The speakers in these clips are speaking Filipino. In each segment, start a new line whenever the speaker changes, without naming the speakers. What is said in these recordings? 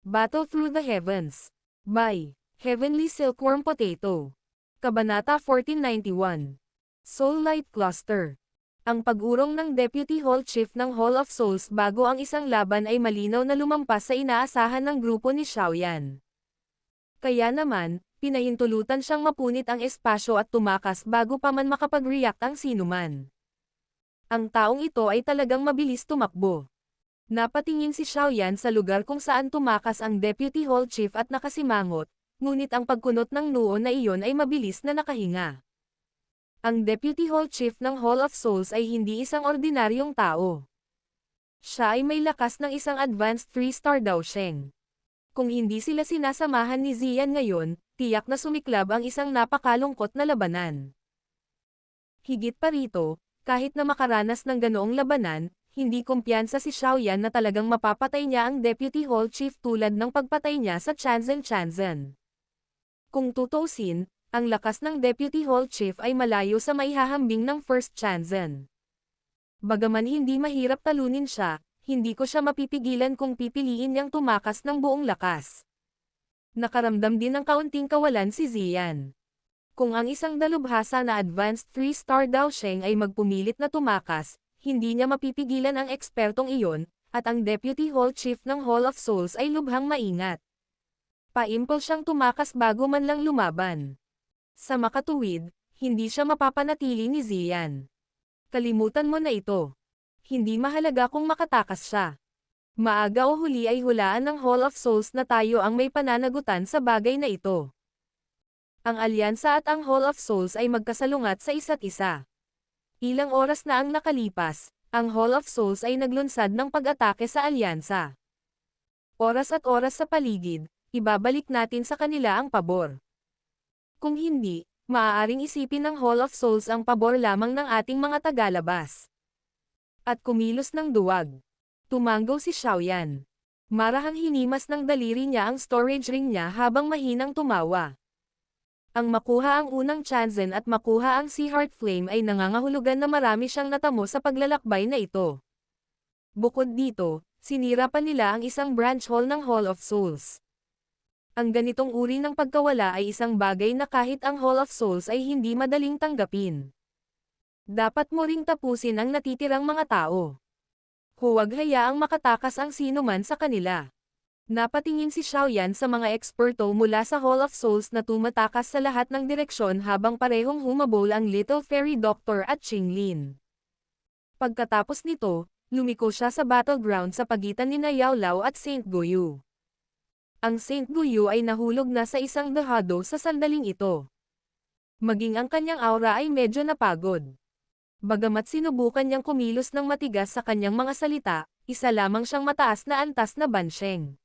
Battle Through the Heavens. By Heavenly Silkworm Potato. Kabanata 1491. Soul Light Cluster. Ang pag-urong ng Deputy Hall Chief ng Hall of Souls bago ang isang laban ay malinaw na lumampas sa inaasahan ng grupo ni Xiaoyan. Kaya naman, pinahintulutan siyang mapunit ang espasyo at tumakas bago pa man makapag-react ang sinuman. Ang taong ito ay talagang mabilis tumakbo. Napatingin si Xiaoyan sa lugar kung saan tumakas ang Deputy Hall Chief at nakasimangot, ngunit ang pagkunot ng noo na iyon ay mabilis na nakahinga. Ang Deputy Hall Chief ng Hall of Souls ay hindi isang ordinaryong tao. Siya ay may lakas ng isang advanced 3-star Daosheng. Kung hindi sila sinasamahan ni Ziyan ngayon, tiyak na sumiklab ang isang napakalungkot na labanan. Higit pa rito, kahit na makaranas ng ganoong labanan, hindi kumpiyansa si Xiaoyan na talagang mapapatay niya ang Deputy Hall Chief tulad ng pagpatay niya sa Chanzen. Kung tutuusin, ang lakas ng Deputy Hall Chief ay malayo sa maihahambing ng First Chanzen. Bagaman hindi mahirap talunin siya, hindi ko siya mapipigilan kung pipiliin niyang tumakas ng buong lakas. Nakaramdam din ng kaunting kawalan si Ziyan. Kung ang isang dalubhasa na advanced 3-star Daosheng ay magpumilit na tumakas, hindi niya mapipigilan ang ekspertong iyon, at ang Deputy Hall Chief ng Hall of Souls ay lubhang maingat. Paimpol siyang tumakas bago man lang lumaban. Sa makatuwid, hindi siya mapapanatili ni Ziyan. Kalimutan mo na ito. Hindi mahalaga kung makatakas siya. Maaga o huli ay hulaan ng Hall of Souls na tayo ang may pananagutan sa bagay na ito. Ang alyansa at ang Hall of Souls ay magkasalungat sa isa't isa. Ilang oras na ang nakalipas, ang Hall of Souls ay naglunsad ng pag-atake sa alyansa. Oras at oras sa paligid, ibabalik natin sa kanila ang pabor. Kung hindi, maaaring isipin ng Hall of Souls ang pabor lamang ng ating mga tagalabas. At kumilos ng duwag. Tumanggaw si Xiaoyan. Marahang hinimas ng daliri niya ang storage ring niya habang mahinang tumawa. Ang makuha ang unang Chanzen at makuha ang Sea Heart Flame ay nangangahulugan na marami siyang natamo sa paglalakbay na ito. Bukod dito, sinira pa nila ang isang branch hall ng Hall of Souls. Ang ganitong uri ng pagkawala ay isang bagay na kahit ang Hall of Souls ay hindi madaling tanggapin. Dapat mo ring tapusin ang natitirang mga tao. Huwag hayaang makatakas ang sinuman sa kanila. Napatingin si Xiaoyan sa mga eksperto mula sa Hall of Souls na tumatakas sa lahat ng direksyon habang parehong humabol ang Little Fairy Doctor at Qinglin. Pagkatapos nito, lumiko siya sa battleground sa pagitan ni Yao Lao at Saint Guyu. Ang Saint Guyu ay nahulog na sa isang dahado sa sandaling ito. Maging ang kanyang aura ay medyo napagod. Bagamat sinubukan niyang kumilos ng matigas sa kanyang mga salita, isa lamang siyang mataas na antas na bansheng.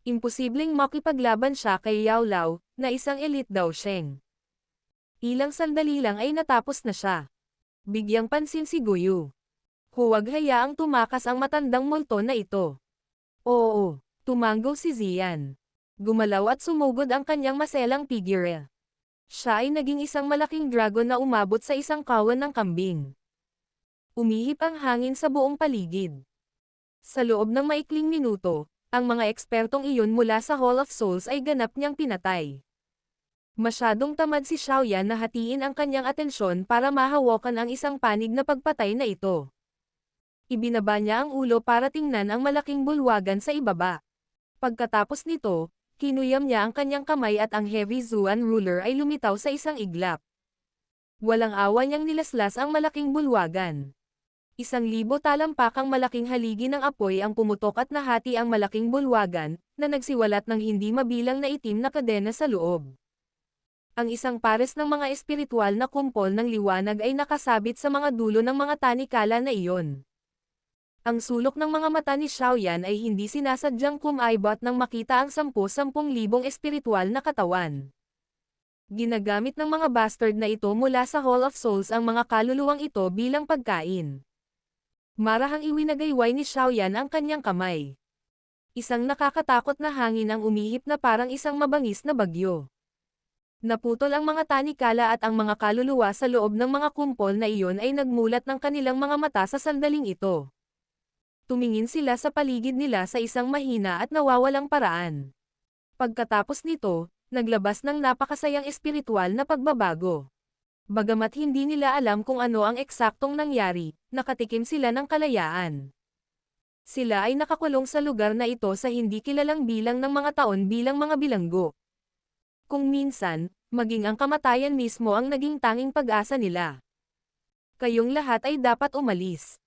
Imposibleng makipaglaban siya kay Yao Lao, na isang elite Daosheng. Ilang sandali lang ay natapos na siya. Bigyang pansin si Guyu. Huwag hayaang tumakas ang matandang multo na ito. Oo, tumanggaw si Ziyan. Gumalaw at sumugod ang kanyang maselang figure. Siya ay naging isang malaking dragon na umabot sa isang kawan ng kambing. Umihip ang hangin sa buong paligid. Sa loob ng maikling minuto, ang mga ekspertong iyon mula sa Hall of Souls ay ganap niyang pinatay. Masyadong tamad si Xiaoyan na hatiin ang kanyang atensyon para mahawakan ang isang panig na pagpatay na ito. Ibinaba niya ang ulo para tingnan ang malaking bulwagan sa ibaba. Pagkatapos nito, kinuyam niya ang kanyang kamay at ang Heavy Zuan ruler ay lumitaw sa isang iglap. Walang awa niyang nilaslas ang malaking bulwagan. 1,000 talampakang malaking haligi ng apoy ang pumutok at nahati ang malaking bulwagan, na nagsiwalat ng hindi mabilang na itim na kadena sa loob. Ang isang pares ng mga espiritual na kumpol ng liwanag ay nakasabit sa mga dulo ng mga tanikala na iyon. Ang sulok ng mga mata ni Xiaoyan ay hindi sinasadyang kumaibot nang makita ang 10,000 espiritual na katawan. Ginagamit ng mga bastard na ito mula sa Hall of Souls ang mga kaluluwang ito bilang pagkain. Marahang iwinagayway ni Xiaoyan ang kanyang kamay. Isang nakakatakot na hangin ang umihip na parang isang mabangis na bagyo. Naputol ang mga tanikala at ang mga kaluluwa sa loob ng mga kumpol na iyon ay nagmulat ng kanilang mga mata sa sandaling ito. Tumingin sila sa paligid nila sa isang mahina at nawawalang paraan. Pagkatapos nito, naglabas ng napakasayang espiritual na pagbabago. Bagamat hindi nila alam kung ano ang eksaktong nangyari, nakatikim sila ng kalayaan. Sila ay nakakulong sa lugar na ito sa hindi kilalang bilang ng mga taon bilang mga bilanggo. Kung minsan, maging ang kamatayan mismo ang naging tanging pag-asa nila. Kayong lahat ay dapat umalis.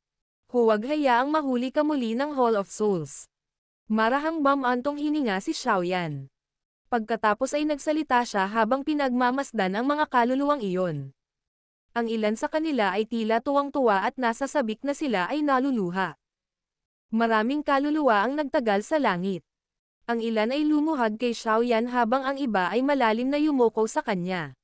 Huwag hayaang mahuli ka muli ng Hall of Souls. Marahang bamantong hininga si Xiaoyan. Pagkatapos ay nagsalita siya habang pinagmamasdan ang mga kaluluwang iyon. Ang ilan sa kanila ay tila tuwang-tuwa at nasa sabik na sila ay naluluha. Maraming kaluluwa ang nagtagal sa langit. Ang ilan ay lumuhad kay Xiaoyan habang ang iba ay malalim na yumuko sa kanya.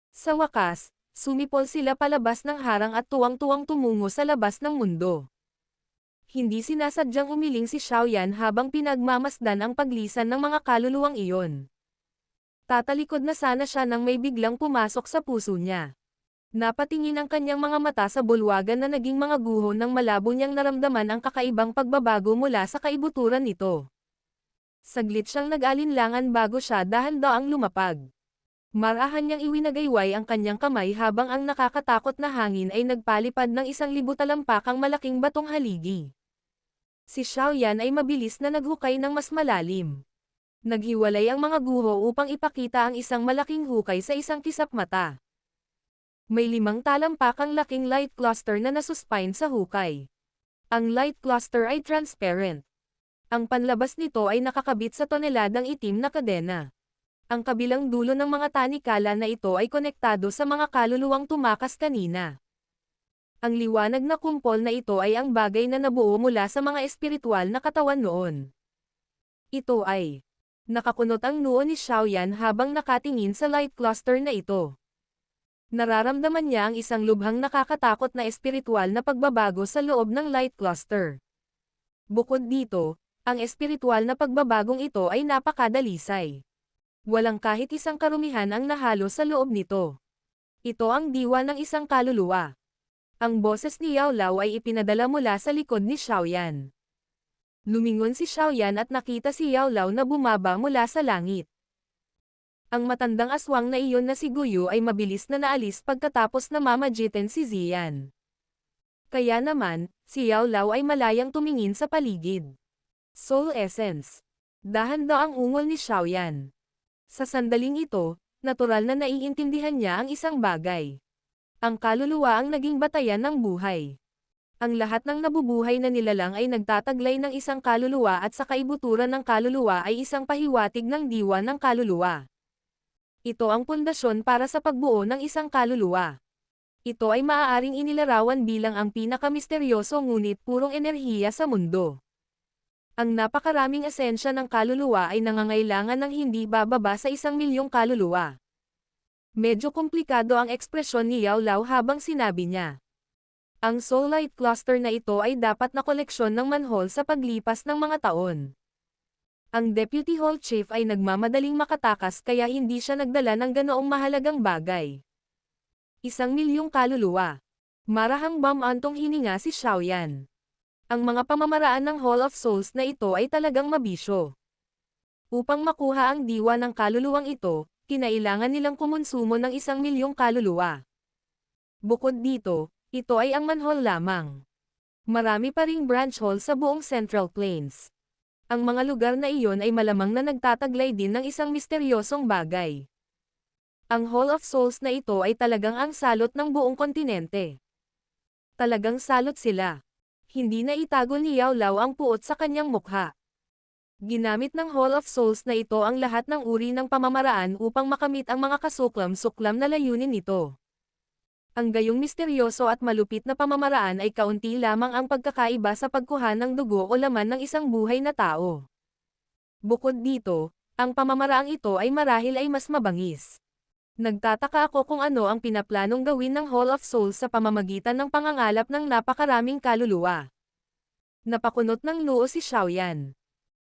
Sa wakas, sumipol sila palabas ng harang at tuwang-tuwang tumungo sa labas ng mundo. Hindi sinasadyang umiling si Xiaoyan habang pinagmamasdan ang paglisan ng mga kaluluwang iyon. Tatalikod na sana siya nang may biglang pumasok sa puso niya. Napatingin ang kanyang mga mata sa bulwagan na naging mga guho nang malabo niyang naramdaman ang kakaibang pagbabago mula sa kaibuturan nito. Saglit siyang nag-alinlangan bago siya dahan-daang lumapag. Marahan niyang iwinagayway ang kanyang kamay habang ang nakakatakot na hangin ay nagpalipad ng 1,000 talampakang malaking batong haligi. Si Xiaoyan ay mabilis na naghukay ng mas malalim. Naghiwalay ang mga guho upang ipakita ang isang malaking hukay sa isang kisap mata. May 5 talampakang laking light cluster na nasuspine sa hukay. Ang light cluster ay transparent. Ang panlabas nito ay nakakabit sa toneladang itim na kadena. Ang kabilang dulo ng mga tanikala na ito ay konektado sa mga kaluluwang tumakas kanina. Ang liwanag na kumpol na ito ay ang bagay na nabuo mula sa mga espiritual na katawan noon. Ito ay nakakunot ang noo ni Xiaoyan habang nakatingin sa light cluster na ito. Nararamdaman niya ang isang lubhang nakakatakot na espiritual na pagbabago sa loob ng light cluster. Bukod dito, ang espiritual na pagbabagong ito ay napakadalisay. Walang kahit isang karumihan ang nahalo sa loob nito. Ito ang diwa ng isang kaluluwa. Ang boses ni Yao Lao ay ipinadala mula sa likod ni Xiaoyan. Lumingon si Xiaoyan at nakita si Yao Lao na bumaba mula sa langit. Ang matandang aswang na iyon na si Guyu ay mabilis na naalis pagkatapos na mamagitan si Ziyan. Kaya naman, si Yao Lao ay malayang tumingin sa paligid. Soul Essence. Dahan-daang ungol ni Xiaoyan. Sa sandaling ito, natural na naiintindihan niya ang isang bagay. Ang kaluluwa ang naging batayan ng buhay. Ang lahat ng nabubuhay na nilalang ay nagtataglay ng isang kaluluwa at sa kaibuturan ng kaluluwa ay isang pahiwatig ng diwa ng kaluluwa. Ito ang pundasyon para sa pagbuo ng isang kaluluwa. Ito ay maaaring inilarawan bilang ang pinakamisteryoso ngunit purong enerhiya sa mundo. Ang napakaraming esensya ng kaluluwa ay nangangailangan ng hindi bababa sa 1,000,000 kaluluwa. Medyo komplikado ang ekspresyon ni Yao Lao habang sinabi niya. Ang Soul Light Cluster na ito ay dapat na koleksyon ng manhole sa paglipas ng mga taon. Ang Deputy Hall Chief ay nagmamadaling makatakas kaya hindi siya nagdala ng ganoong mahalagang bagay. 1,000,000 kaluluwa. Marahang bamantong hininga si Xiaoyan. Ang mga pamamaraan ng Hall of Souls na ito ay talagang mabisyo. Upang makuha ang diwa ng kaluluwang ito, kinailangan nilang kumonsumo ng 1,000,000 kaluluwa. Bukod dito, ito ay ang manhole lamang. Marami pa ring branch hole sa buong Central Plains. Ang mga lugar na iyon ay malamang na nagtataglay din ng isang misteryosong bagay. Ang Hall of Souls na ito ay talagang ang salot ng buong kontinente. Talagang salot sila. Hindi na itago ni Yao Lao ang puot sa kanyang mukha. Ginamit ng Hall of Souls na ito ang lahat ng uri ng pamamaraan upang makamit ang mga kasuklam-suklam na layunin nito. Ang gayong misteryoso at malupit na pamamaraan ay kaunti lamang ang pagkakaiba sa pagkuha ng dugo o laman ng isang buhay na tao. Bukod dito, ang pamamaraang ito ay marahil ay mas mabangis. Nagtataka ako kung ano ang pinaplanong gawin ng Hall of Souls sa pamamagitan ng pangangalap ng napakaraming kaluluwa. Napakunot ng noo si Xiaoyan.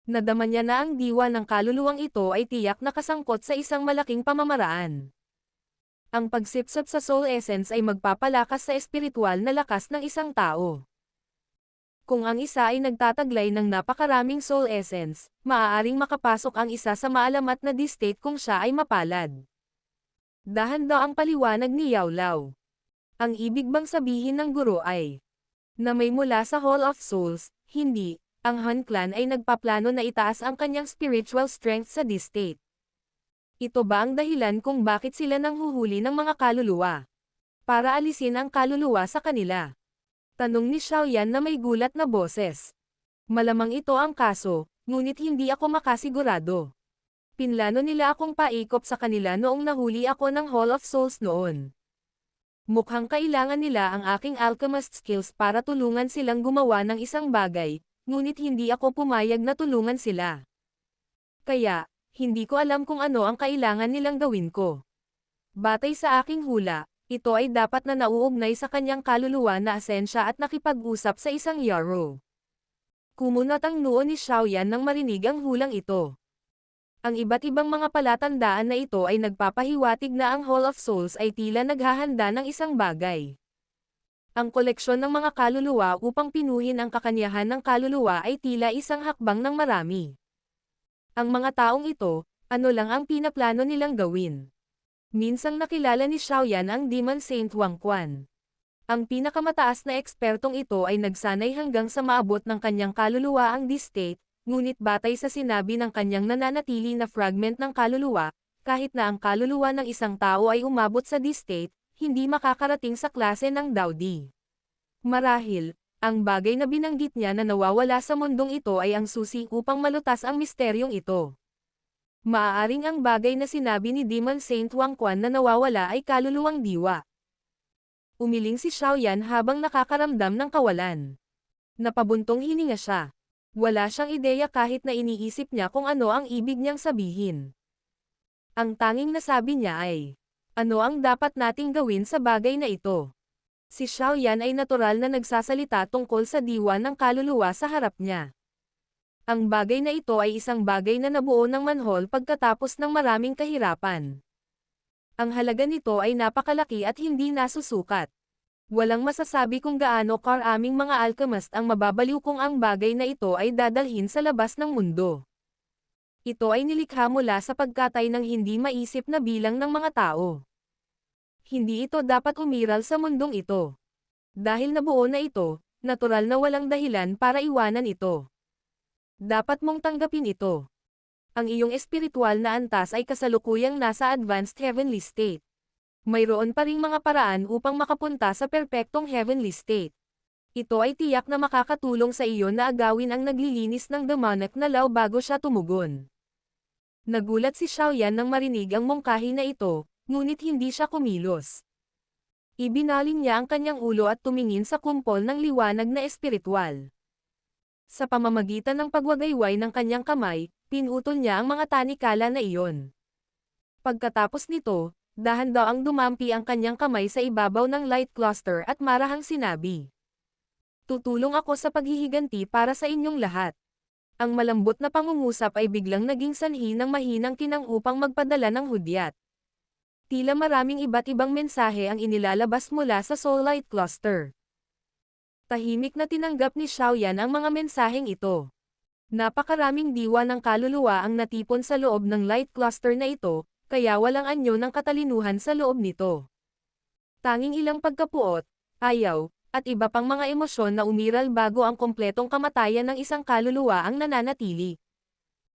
Nadama niya na ang diwa ng kaluluwang ito ay tiyak na kasangkot sa isang malaking pamamaraan. Ang pagsipsip sa Soul Essence ay magpapalakas sa espiritual na lakas ng isang tao. Kung ang isa ay nagtataglay ng napakaraming soul essence, maaaring makapasok ang isa sa maalamat na D-state kung siya ay mapalad. Dahan-daw ang paliwanag ni Yao Lao. Ang ibig bang sabihin ng guro ay na may mula sa Hall of Souls, hindi, ang Han Clan ay nagpaplano na itaas ang kanyang spiritual strength sa D-state. Ito ba ang dahilan kung bakit sila nanghuhuli ng mga kaluluwa? Para alisin ang kaluluwa sa kanila. Tanong ni Xiaoyan na may gulat na boses. Malamang ito ang kaso, ngunit hindi ako makasigurado. Pinlano nila akong paikop sa kanila noong nahuli ako ng Hall of Souls noon. Mukhang kailangan nila ang aking alchemist skills para tulungan silang gumawa ng isang bagay, ngunit hindi ako pumayag na tulungan sila. Kaya, hindi ko alam kung ano ang kailangan nilang gawin ko. Batay sa aking hula, ito ay dapat na nauugnay sa kanyang kaluluwa na asensya at nakipag-usap sa isang yarrow. Kumunot ang noo ni Xiaoyan nang marinig ang hulang ito. Ang iba't ibang mga palatandaan na ito ay nagpapahiwatig na ang Hall of Souls ay tila naghahanda ng isang bagay. Ang koleksyon ng mga kaluluwa upang pinuhin ang kakanyahan ng kaluluwa ay tila isang hakbang ng marami. Ang mga taong ito, ano lang ang pinaplano nilang gawin? Minsang nakilala ni Xiaoyan ang Demon Saint Wang Quan. Ang pinakamataas na ekspertong ito ay nagsanay hanggang sa maabot ng kanyang kaluluwa ang D-state, ngunit batay sa sinabi ng kanyang nananatili na fragment ng kaluluwa, kahit na ang kaluluwa ng isang tao ay umabot sa D-state, hindi makakarating sa klase ng Daodi. Marahil, ang bagay na binanggit niya na nawawala sa mundong ito ay ang susi upang malutas ang misteryong ito. Maaaring ang bagay na sinabi ni Demon Saint Wang Quan na nawawala ay kaluluwang diwa. Umiling si Xiaoyan habang nakakaramdam ng kawalan. Napabuntong hininga siya. Wala siyang ideya kahit na iniisip niya kung ano ang ibig niyang sabihin. Ang tanging nasabi niya ay, ano ang dapat nating gawin sa bagay na ito? Si Xiaoyan ay natural na nagsasalita tungkol sa diwa ng kaluluwa sa harap niya. Ang bagay na ito ay isang bagay na nabuo ng manhole pagkatapos ng maraming kahirapan. Ang halaga nito ay napakalaki at hindi nasusukat. Walang masasabi kung gaano karaming mga alchemist ang mababaliw kung ang bagay na ito ay dadalhin sa labas ng mundo. Ito ay nilikha mula sa pagkatay ng hindi maisip na bilang ng mga tao. Hindi ito dapat umiral sa mundong ito. Dahil nabuo na ito, natural na walang dahilan para iwanan ito. Dapat mong tanggapin ito. Ang iyong espiritual na antas ay kasalukuyang nasa advanced heavenly state. Mayroon pa ring mga paraan upang makapunta sa perpektong heavenly state. Ito ay tiyak na makakatulong sa iyo na agawin ang naglilinis ng demonic na law bago siya tumugon. Nagulat si Xiaoyan nang marinig ang mungkahi na ito, ngunit hindi siya kumilos. Ibinaling niya ang kanyang ulo at tumingin sa kumpol ng liwanag na espiritual. Sa pamamagitan ng pagwagayway ng kanyang kamay, pinutol niya ang mga tanikala na iyon. Pagkatapos nito, dahan-daang dumampi ang kanyang kamay sa ibabaw ng light cluster at marahang sinabi, tutulong ako sa paghihiganti para sa inyong lahat. Ang malambot na pangungusap ay biglang naging sanhi ng mahinang tinang upang magpadala ng hudyat. Tila maraming iba't ibang mensahe ang inilalabas mula sa soul light cluster. Tahimik na tinanggap ni Xiaoyan ang mga mensaheng ito. Napakaraming diwa ng kaluluwa ang natipon sa loob ng light cluster na ito, kaya walang anyo ng katalinuhan sa loob nito. Tanging ilang pagkapuot, ayaw, at iba pang mga emosyon na umiral bago ang kompletong kamatayan ng isang kaluluwa ang nananatili.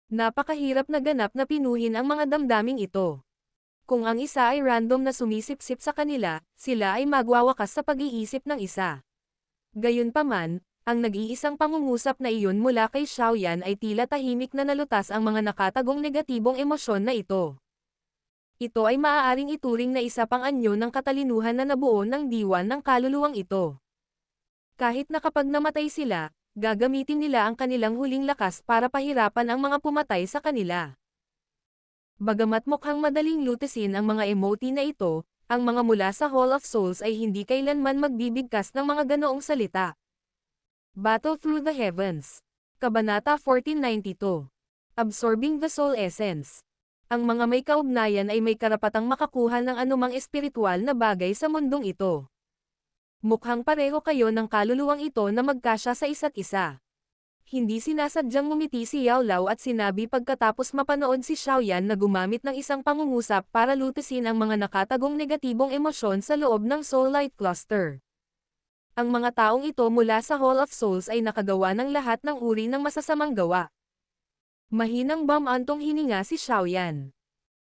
Napakahirap na ganap na pinuhin ang mga damdaming ito. Kung ang isa ay random na sumisip-sip sa kanila, sila ay magwawakas sa pag-iisip ng isa. Gayunpaman, ang nag-iisang pangungusap na iyon mula kay Xiaoyan ay tila tahimik na nalutas ang mga nakatagong negatibong emosyon na ito. Ito ay maaaring ituring na isa pang anyo ng katalinuhan na nabuo ng diwan ng kaluluwang ito. Kahit na kapag namatay sila, gagamitin nila ang kanilang huling lakas para pahirapan ang mga pumatay sa kanila. Bagamat mukhang madaling lutisin ang mga emote na ito, ang mga mula sa Hall of Souls ay hindi kailanman magbibigkas ng mga ganoong salita. Battle Through the Heavens. Kabanata 1492. Absorbing the Soul Essence. Ang mga may kaugnayan ay may karapatang makakuha ng anumang espiritual na bagay sa mundong ito. Mukhang pareho kayo ng kaluluwang ito na magkasya sa isa't isa. Hindi sinasadyang ngumiti si Yao Lao at sinabi pagkatapos mapanood si Xiaoyan na gumamit ng isang pangungusap para lutasin ang mga nakatagong negatibong emosyon sa loob ng Soul Light Cluster. Ang mga taong ito mula sa Hall of Souls ay nakagawa ng lahat ng uri ng masasamang gawa. Mahinang bumantong hininga si Xiaoyan.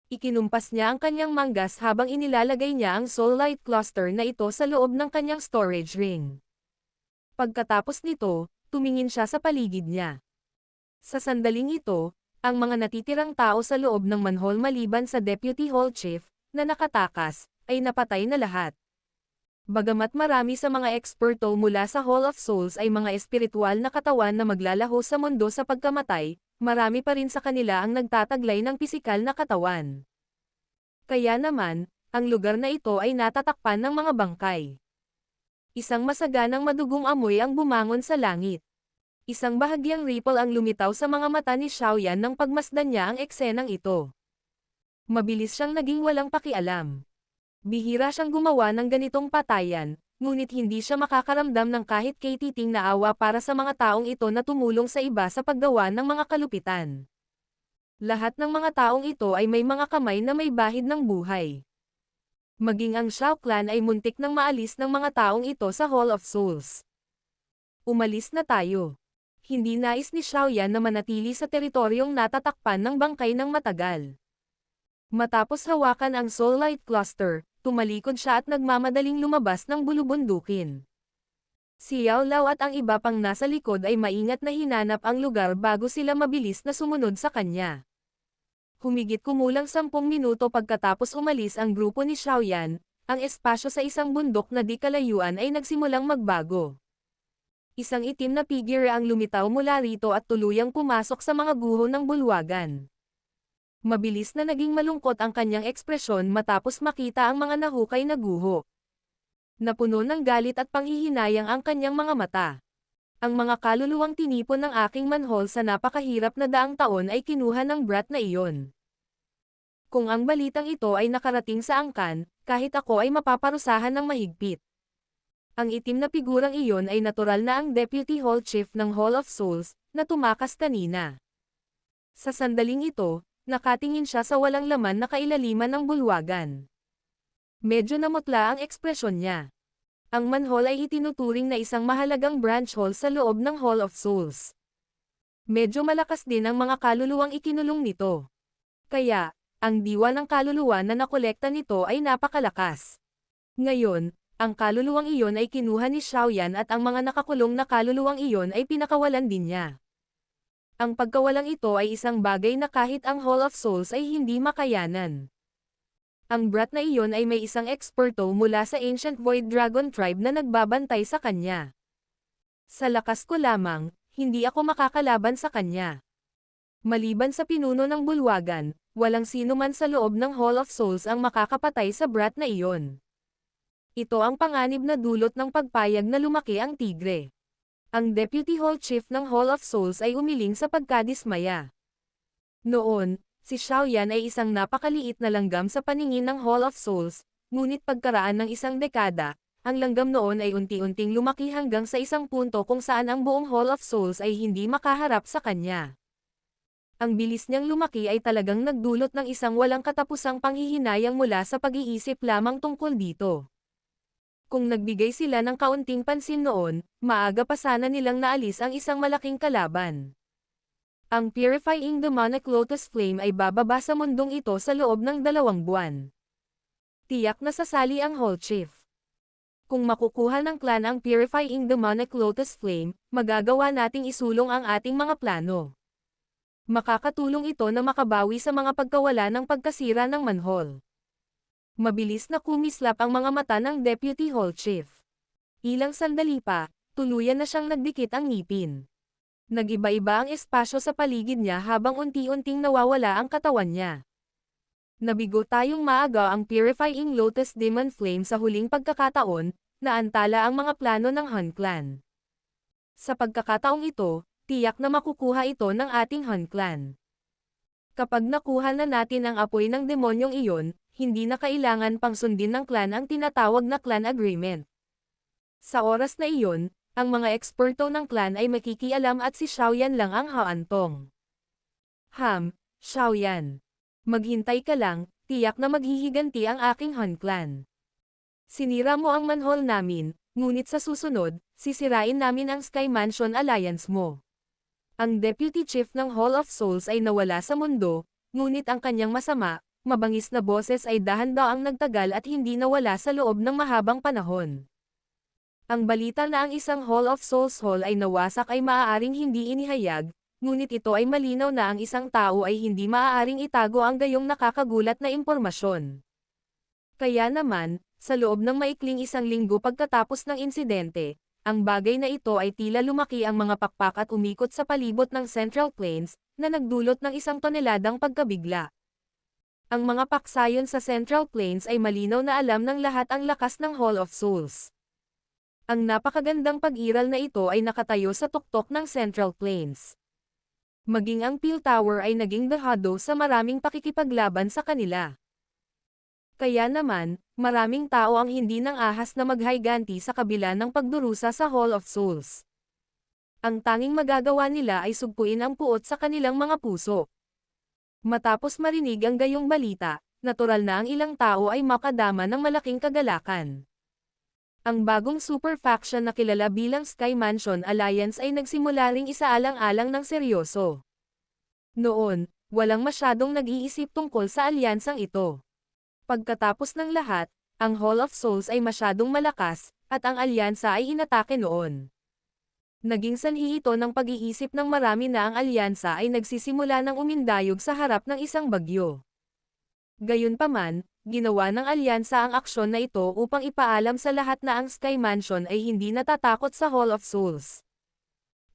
Ikinumpas niya ang kanyang manggas habang inilalagay niya ang Soul Light Cluster na ito sa loob ng kanyang storage ring. Pagkatapos nito, tumingin siya sa paligid niya. Sa sandaling ito, ang mga natitirang tao sa loob ng manhole maliban sa Deputy Hall Chief, na nakatakas, ay napatay na lahat. Bagamat marami sa mga eksperto mula sa Hall of Souls ay mga espiritual na katawan na maglalaho sa mundo sa pagkamatay, marami pa rin sa kanila ang nagtataglay ng pisikal na katawan. Kaya naman, ang lugar na ito ay natatakpan ng mga bangkay. Isang masaganang madugong amoy ang bumangon sa langit. Isang bahagyang ripple ang lumitaw sa mga mata ni Xiaoyan nang pagmasdan niya ang eksenang ito. Mabilis siyang naging walang pakialam. Bihira siyang gumawa ng ganitong patayan, ngunit hindi siya makakaramdam ng kahit katiting na awa para sa mga taong ito na tumulong sa iba sa paggawa ng mga kalupitan. Lahat ng mga taong ito ay may mga kamay na may bahid ng buhay. Maging ang Shao Clan ay muntik nang maalis ng mga taong ito sa Hall of Souls. Umalis na tayo. Hindi nais ni Xiaoyan na manatili sa teritoryong natatakpan ng bangkay ng matagal. Matapos hawakan ang Soul Light Cluster, tumalikod siya at nagmamadaling lumabas ng bulubundukin. Si Yao Lao at ang iba pang nasa likod ay maingat na hinanap ang lugar bago sila mabilis na sumunod sa kanya. Humigit kumulang 10 minuto pagkatapos umalis ang grupo ni Xiaoyan, ang espasyo sa isang bundok na di kalayuan ay nagsimulang magbago. Isang itim na figure ang lumitaw mula rito at tuluyang pumasok sa mga guho ng bulwagan. Mabilis na naging malungkot ang kanyang ekspresyon matapos makita ang mga nahukay na guho. Napuno ng galit at panghihinayang ang kanyang mga mata. Ang mga kaluluwang tinipon ng aking manhole sa napakahirap na daang taon ay kinuha ng brat na iyon. Kung ang balitang ito ay nakarating sa angkan, kahit ako ay mapaparusahan ng mahigpit. Ang itim na figurang iyon ay natural na ang Deputy Hall Chief ng Hall of Souls, na tumakas kanina. Sa sandaling ito, nakatingin siya sa walang laman na kailaliman ng bulwagan. Medyo namutla ang ekspresyon niya. Ang manhole ay itinuturing na isang mahalagang branch hole sa loob ng Hall of Souls. Medyo malakas din ang mga kaluluwang ikinulong nito. Kaya, ang diwa ng kaluluwa na nakolekta nito ay napakalakas. Ngayon, ang kaluluwang iyon ay kinuha ni Xiaoyan at ang mga nakakulong na kaluluwang iyon ay pinakawalan din niya. Ang pagkawalang ito ay isang bagay na kahit ang Hall of Souls ay hindi makayanan. Ang brat na iyon ay may isang eksperto mula sa Ancient Void Dragon Tribe na nagbabantay sa kanya. Sa lakas ko lamang, hindi ako makakalaban sa kanya. Maliban sa pinuno ng bulwagan, walang sino man sa loob ng Hall of Souls ang makakapatay sa brat na iyon. Ito ang panganib na dulot ng pagpayag na lumaki ang tigre. Ang Deputy Hall Chief ng Hall of Souls ay umiling sa pagkadismaya. Noon, si Xiaoyan ay isang napakaliit na langgam sa paningin ng Hall of Souls, ngunit pagkaraan ng isang dekada, ang langgam noon ay unti-unting lumaki hanggang sa isang punto kung saan ang buong Hall of Souls ay hindi makaharap sa kanya. Ang bilis niyang lumaki ay talagang nagdulot ng isang walang katapusang panghihinayang mula sa pag-iisip lamang tungkol dito. Kung nagbigay sila ng kaunting pansin noon, maaga pa sana nilang naalis ang isang malaking kalaban. Ang Purifying Demonic Lotus Flame ay bababa sa mundong ito sa loob ng 2 buwan. Tiyak na sasali ang Hall Chief. Kung makukuha ng clan ang Purifying Demonic Lotus Flame, magagawa nating isulong ang ating mga plano. Makakatulong ito na makabawi sa mga pagkawala ng pagkasira ng manhole. Mabilis na kumislap ang mga mata ng Deputy Hall Chief. Ilang sandali pa, tuluyan na siyang nagdikit ang ngipin. Nag-iba-iba ang espasyo sa paligid niya habang unti-unting nawawala ang katawan niya. Nabigo tayong maaga ang Purifying Lotus Demon Flame sa huling pagkakataon, na antala ang mga plano ng Han Clan. Sa pagkakataong ito, tiyak na makukuha ito ng ating Han Clan. Kapag nakuha na natin ang apoy ng demonyong iyon, hindi na kailangan pang sundin ng clan ang tinatawag na clan agreement. Sa oras na iyon, ang mga eksperto ng clan ay makikialam at si Xiaoyan lang ang haantong. Xiaoyan. Maghintay ka lang, tiyak na maghihiganti ang aking Han clan. Sinira mo ang manhole namin, ngunit sa susunod, sisirain namin ang Sky Mansion Alliance mo. Ang Deputy Chief ng Hall of Souls ay nawala sa mundo, ngunit ang kanyang mabangis na boses ay dahan-daang nagtagal at hindi nawala sa loob ng mahabang panahon. Ang balita na ang isang Hall of Souls Hall ay nawasak ay maaaring hindi inihayag, ngunit ito ay malinaw na ang isang tao ay hindi maaaring itago ang gayong nakakagulat na impormasyon. Kaya naman, sa loob ng maikling 1 linggo pagkatapos ng insidente, ang bagay na ito ay tila lumaki ang mga pakpak at umikot sa palibot ng Central Plains, na nagdulot ng 1 toneladang pagkabigla. Ang mga paksayon sa Central Plains ay malinaw na alam ng lahat ang lakas ng Hall of Souls. Ang napakagandang pag-iral na ito ay nakatayo sa tuktok ng Central Plains. Maging ang Peel Tower ay naging dahado sa maraming pakikipaglaban sa kanila. Kaya naman, maraming tao ang hindi nang ahas na maghayganti sa kabila ng pagdurusa sa Hall of Souls. Ang tanging magagawa nila ay sugpuin ang puot sa kanilang mga puso. Matapos marinig ang gayong balita, natural na ang ilang tao ay makadama ng malaking kagalakan. Ang bagong super faction na kilala bilang Sky Mansion Alliance ay nagsimula ring isaalang-alang ng seryoso. Noon, walang masyadong nag-iisip tungkol sa alyansang ito. Pagkatapos ng lahat, ang Hall of Souls ay masyadong malakas, at ang alyansa ay inatake noon. Naging sanhi ito ng pag-iisip ng marami na ang alyansa ay nagsisimula ng umindayog sa harap ng isang bagyo. Gayunpaman, ginawa ng alyansa ang aksyon na ito upang ipaalam sa lahat na ang Sky Mansion ay hindi natatakot sa Hall of Souls.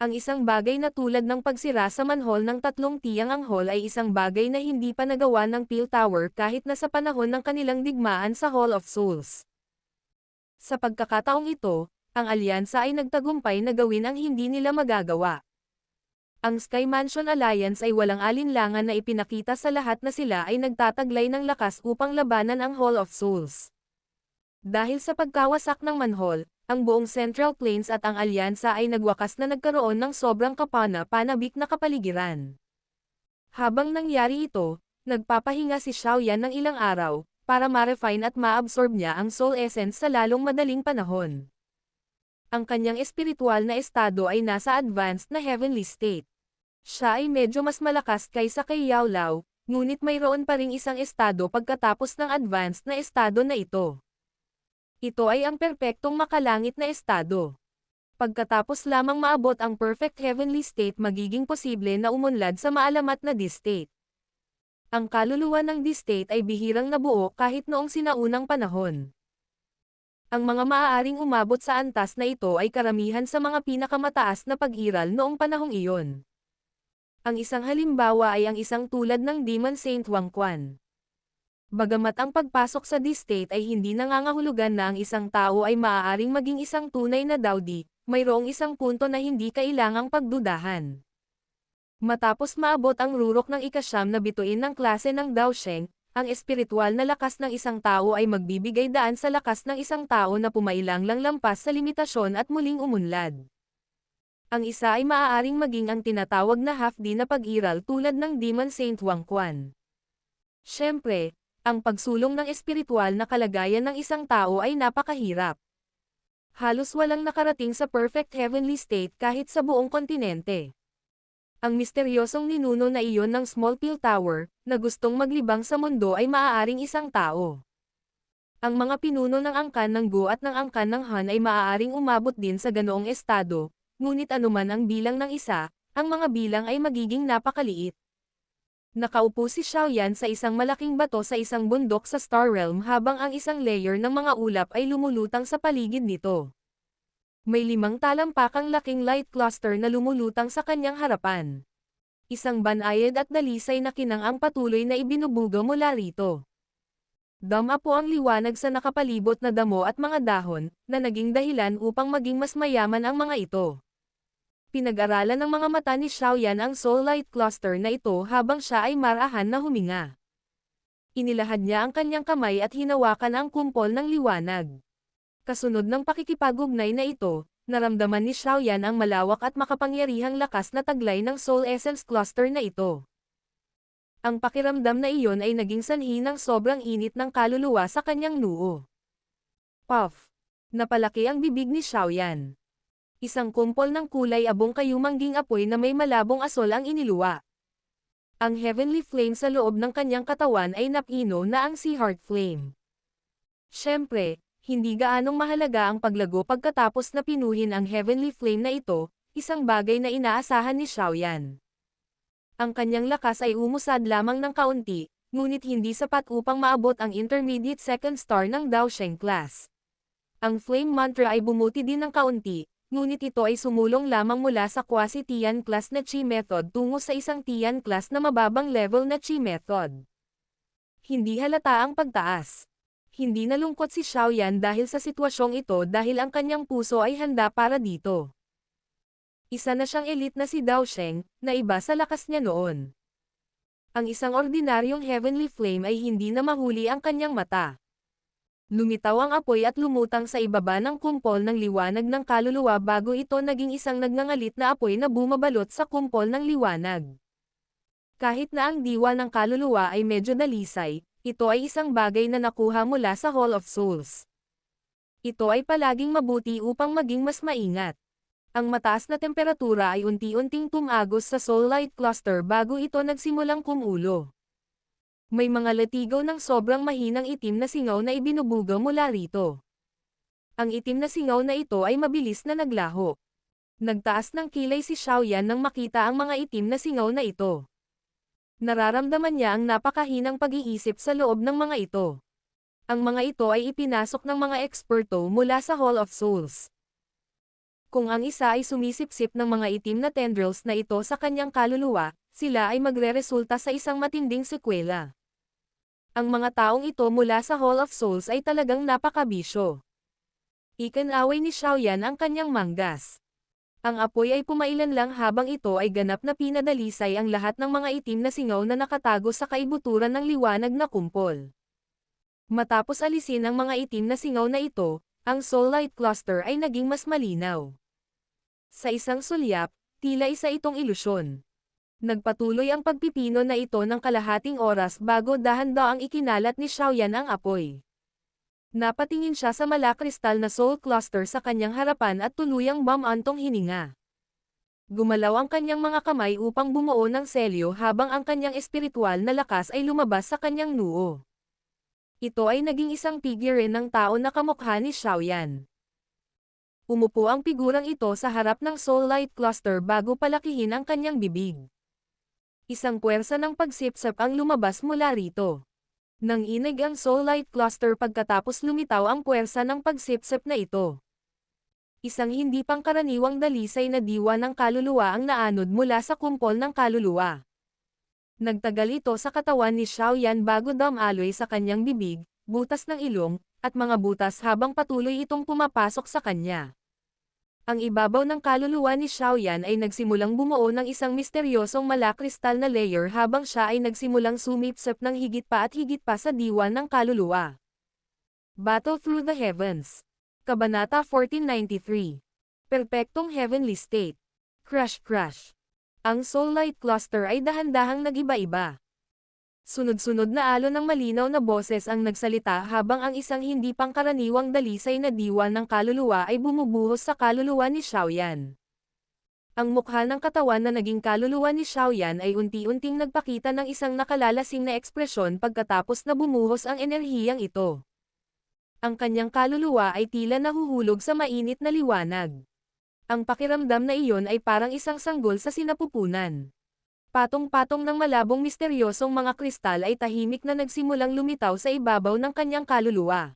Ang isang bagay na tulad ng pagsira sa manhole ng 3 tiang ang hall ay isang bagay na hindi pa nagawa ng Peel Tower kahit na sa panahon ng kanilang digmaan sa Hall of Souls. Sa pagkakataong ito, ang alyansa ay nagtagumpay na gawin ang hindi nila magagawa. Ang Sky Mansion Alliance ay walang alinlangan na ipinakita sa lahat na sila ay nagtataglay ng lakas upang labanan ang Hall of Souls. Dahil sa pagkawasak ng manhole, ang buong Central Plains at ang alyansa ay nagwakas na nagkaroon ng sobrang kapana-panabik na kapaligiran. Habang nangyari ito, nagpapahinga si Xiaoyan ng ilang araw, para ma-refine at ma-absorb niya ang soul essence sa lalong madaling panahon. Ang kanyang espiritual na estado ay nasa advanced na heavenly state. Siya ay medyo mas malakas kaysa kay Yao Lao, ngunit mayroon pa ring isang estado pagkatapos ng advanced na estado na ito. Ito ay ang perpektong makalangit na estado. Pagkatapos lamang maabot ang perfect heavenly state magiging posible na umunlad sa maalamat na D-state. Ang kaluluwa ng D-state ay bihirang nabuo kahit noong sinaunang panahon. Ang mga maaaring umabot sa antas na ito ay karamihan sa mga pinakamataas na pag-iral noong panahong iyon. Ang isang halimbawa ay ang isang tulad ng Demon Saint Wang Quan. Bagamat ang pagpasok sa D-state ay hindi nangangahulugan na ang isang tao ay maaaring maging isang tunay na Daodi, mayroong isang punto na hindi kailangang pagdudahan. Matapos maabot ang rurok ng 9 na bituin ng klase ng Daosheng, ang espiritual na lakas ng isang tao ay magbibigay daan sa lakas ng isang tao na pumailang lang lampas sa limitasyon at muling umunlad. Ang isa ay maaaring maging ang tinatawag na half-D na pag-iral tulad ng Demon Saint Wang Quan. Siyempre, ang pagsulong ng espiritual na kalagayan ng isang tao ay napakahirap. Halos walang nakarating sa perfect heavenly state kahit sa buong kontinente. Ang misteryosong ninuno na iyon ng Small Peel Tower, na gustong maglibang sa mundo ay maaaring isang tao. Ang mga pinuno ng angkan ng Go at ng angkan ng Han ay maaaring umabot din sa ganoong estado, ngunit anuman ang bilang ng isa, ang mga bilang ay magiging napakaliit. Nakaupo si Xiaoyan sa isang malaking bato sa isang bundok sa Star Realm habang ang isang layer ng mga ulap ay lumulutang sa paligid nito. May 5 talampakang laking light cluster na lumulutang sa kanyang harapan. Isang banayad at dalisay na kinang-ang patuloy na ibinubuga mula rito. Dama po ang liwanag sa nakapalibot na damo at mga dahon, na naging dahilan upang maging mas mayaman ang mga ito. Pinag-aralan ng mga mata ni Xiaoyan ang soul light cluster na ito habang siya ay marahan na huminga. Inilahad niya ang kanyang kamay at hinawakan ang kumpol ng liwanag. Kasunod ng pakikipag-ugnay na ito, naramdaman ni Xiaoyan ang malawak at makapangyarihang lakas na taglay ng Soul Essence Cluster na ito. Ang pakiramdam na iyon ay naging sanhi ng sobrang init ng kaluluwa sa kanyang noo. Puff! Napalaki ang bibig ni Xiaoyan. Isang kumpol ng kulay abong kayumangging apoy na may malabong asol ang iniluwa. Ang heavenly flame sa loob ng kanyang katawan ay napino na ang Sea Heart Flame. Siyempre, hindi gaanong mahalaga ang paglago pagkatapos na pinuhin ang heavenly flame na ito, isang bagay na inaasahan ni Xiaoyan. Ang kanyang lakas ay umusad lamang ng kaunti, ngunit hindi sapat upang maabot ang intermediate second star ng Daosheng class. Ang flame mantra ay bumuti din ng kaunti, ngunit ito ay sumulong lamang mula sa quasi-Tian class na Chi method tungo sa isang Tian class na mababang level na Chi method. Hindi halata ang pagtaas. Hindi nalungkot si Xiaoyan dahil sa sitwasyong ito dahil ang kanyang puso ay handa para dito. Isa na siyang elite na si Daosheng, na iba sa lakas niya noon. Ang isang ordinaryong heavenly flame ay hindi na mahuli ang kanyang mata. Lumitaw ang apoy at lumutang sa ibaba ng kumpol ng liwanag ng kaluluwa bago ito naging isang nagngangalit na apoy na bumabalot sa kumpol ng liwanag. Kahit na ang diwa ng kaluluwa ay medyo dalisay, ito ay isang bagay na nakuha mula sa Hall of Souls. Ito ay palaging mabuti upang maging mas maingat. Ang mataas na temperatura ay unti-unting tumagos sa Soul Light Cluster bago ito nagsimulang kumulo. May mga latigaw ng sobrang mahinang itim na singaw na ibinubuga mula rito. Ang itim na singaw na ito ay mabilis na naglaho. Nagtaas ng kilay si Xiaoyan nang makita ang mga itim na singaw na ito. Nararamdaman niya ang napakahinang pag-iisip sa loob ng mga ito. Ang mga ito ay ipinasok ng mga eksperto mula sa Hall of Souls. Kung ang isa ay sumisipsip ng mga itim na tendrils na ito sa kanyang kaluluwa, sila ay magreresulta sa isang matinding sekwela. Ang mga taong ito mula sa Hall of Souls ay talagang napakabisyo. Ikinaway ni Xiaoyan ang kanyang manggas. Ang apoy ay pumailan lang habang ito ay ganap na pinadalisay ang lahat ng mga itim na singaw na nakatago sa kaibuturan ng liwanag na kumpol. Matapos alisin ang mga itim na singaw na ito, ang Soul Light Cluster ay naging mas malinaw. Sa isang sulyap, tila isa itong ilusyon. Nagpatuloy ang pagpipino na ito ng kalahating oras bago dahan-daang ikinalat ni Xiaoyan ang apoy. Napatingin siya sa malakristal na Soul Cluster sa kanyang harapan at tuluyang bumantong hininga. Gumalaw ang kanyang mga kamay upang bumuo ng selyo habang ang kanyang espiritual na lakas ay lumabas sa kanyang noo. Ito ay naging isang figure ng tao na kamukha ni Xiaoyan. Umupo ang figurang ito sa harap ng Soul Light Cluster bago palakihin ang kanyang bibig. Isang puwersa ng pagsipsip ang lumabas mula rito. Nanginig ang Soul Light Cluster pagkatapos lumitaw ang puwersa ng pagsipsip na ito. Isang hindi pangkaraniwang dalisay na diwa ng kaluluwa ang naanod mula sa kumpol ng kaluluwa. Nagtagal ito sa katawan ni Xiaoyan bago damaloy sa kanyang bibig, butas ng ilong, at mga butas habang patuloy itong pumapasok sa kanya. Ang ibabaw ng kaluluwa ni Xiaoyan ay nagsimulang bumuo ng isang misteryosong malakristal na layer habang siya ay nagsimulang sumipsip ng higit pa sa diwa ng kaluluwa. Battle Through the Heavens. Kabanata 1493. Perpektong Heavenly State. Crush. Ang Soul Light Cluster ay dahan-dahang nag-iba-iba. Sunod-sunod na alon ng malinaw na boses ang nagsalita habang ang isang hindi pangkaraniwang dalisay na diwa ng kaluluwa ay bumubuhos sa kaluluwa ni Xiaoyan. Ang mukha ng katawan na naging kaluluwa ni Xiaoyan ay unti-unting nagpakita ng isang nakalalasing na ekspresyon pagkatapos na bumuhos ang enerhiyang ito. Ang kanyang kaluluwa ay tila nahuhulog sa mainit na liwanag. Ang pakiramdam na iyon ay parang isang sanggol sa sinapupunan. Patong-patong ng malabong misteryosong mga kristal ay tahimik na nagsimulang lumitaw sa ibabaw ng kanyang kaluluwa.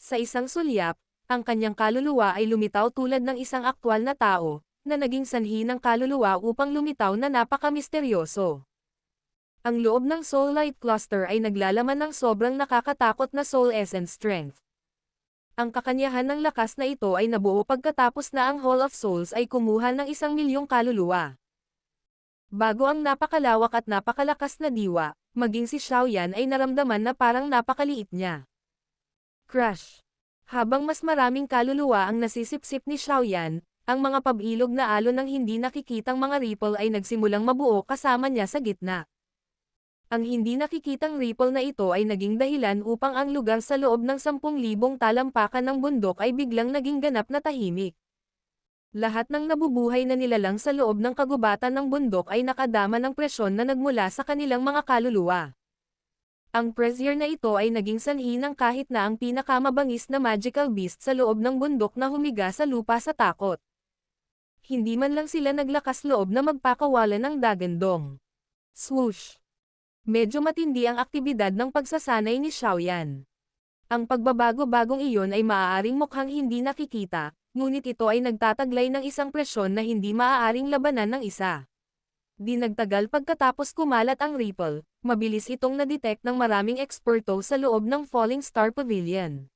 Sa isang sulyap, ang kanyang kaluluwa ay lumitaw tulad ng isang aktwal na tao, na naging sanhi ng kaluluwa upang lumitaw na napaka-misteryoso. Ang loob ng Soul Light Cluster ay naglalaman ng sobrang nakakatakot na Soul Essence Strength. Ang kakanyahan ng lakas na ito ay nabuo pagkatapos na ang Hall of Souls ay kumuha ng 1,000,000 kaluluwa. Bago ang napakalawak at napakalakas na diwa, maging si Xiaoyan ay naramdaman na parang napakaliit niya. Crush. Habang mas maraming kaluluwa ang nasisipsip ni Xiaoyan, ang mga pabilog na alon ng hindi nakikitang mga ripple ay nagsimulang mabuo kasama niya sa gitna. Ang hindi nakikitang ripple na ito ay naging dahilan upang ang lugar sa loob ng 10,000 talampakan ng bundok ay biglang naging ganap na tahimik. Lahat ng nabubuhay na nilalang sa loob ng kagubatan ng bundok ay nakadama ng presyon na nagmula sa kanilang mga kaluluwa. Ang pressure na ito ay naging sanhi ng kahit na ang pinakamabangis na magical beast sa loob ng bundok na humiga sa lupa sa takot. Hindi man lang sila naglakas loob na magpakawalan ng dagandong. Swoosh! Medyo matindi ang aktibidad ng pagsasanay ni Xiaoyan. Ang pagbabago-bagong iyon ay maaaring mukhang hindi nakikita, ngunit ito ay nagtataglay ng isang presyon na hindi maaaring labanan ng isa. Di nagtagal pagkatapos kumalat ang ripple, mabilis itong na-detect ng maraming eksperto sa loob ng Falling Star Pavilion.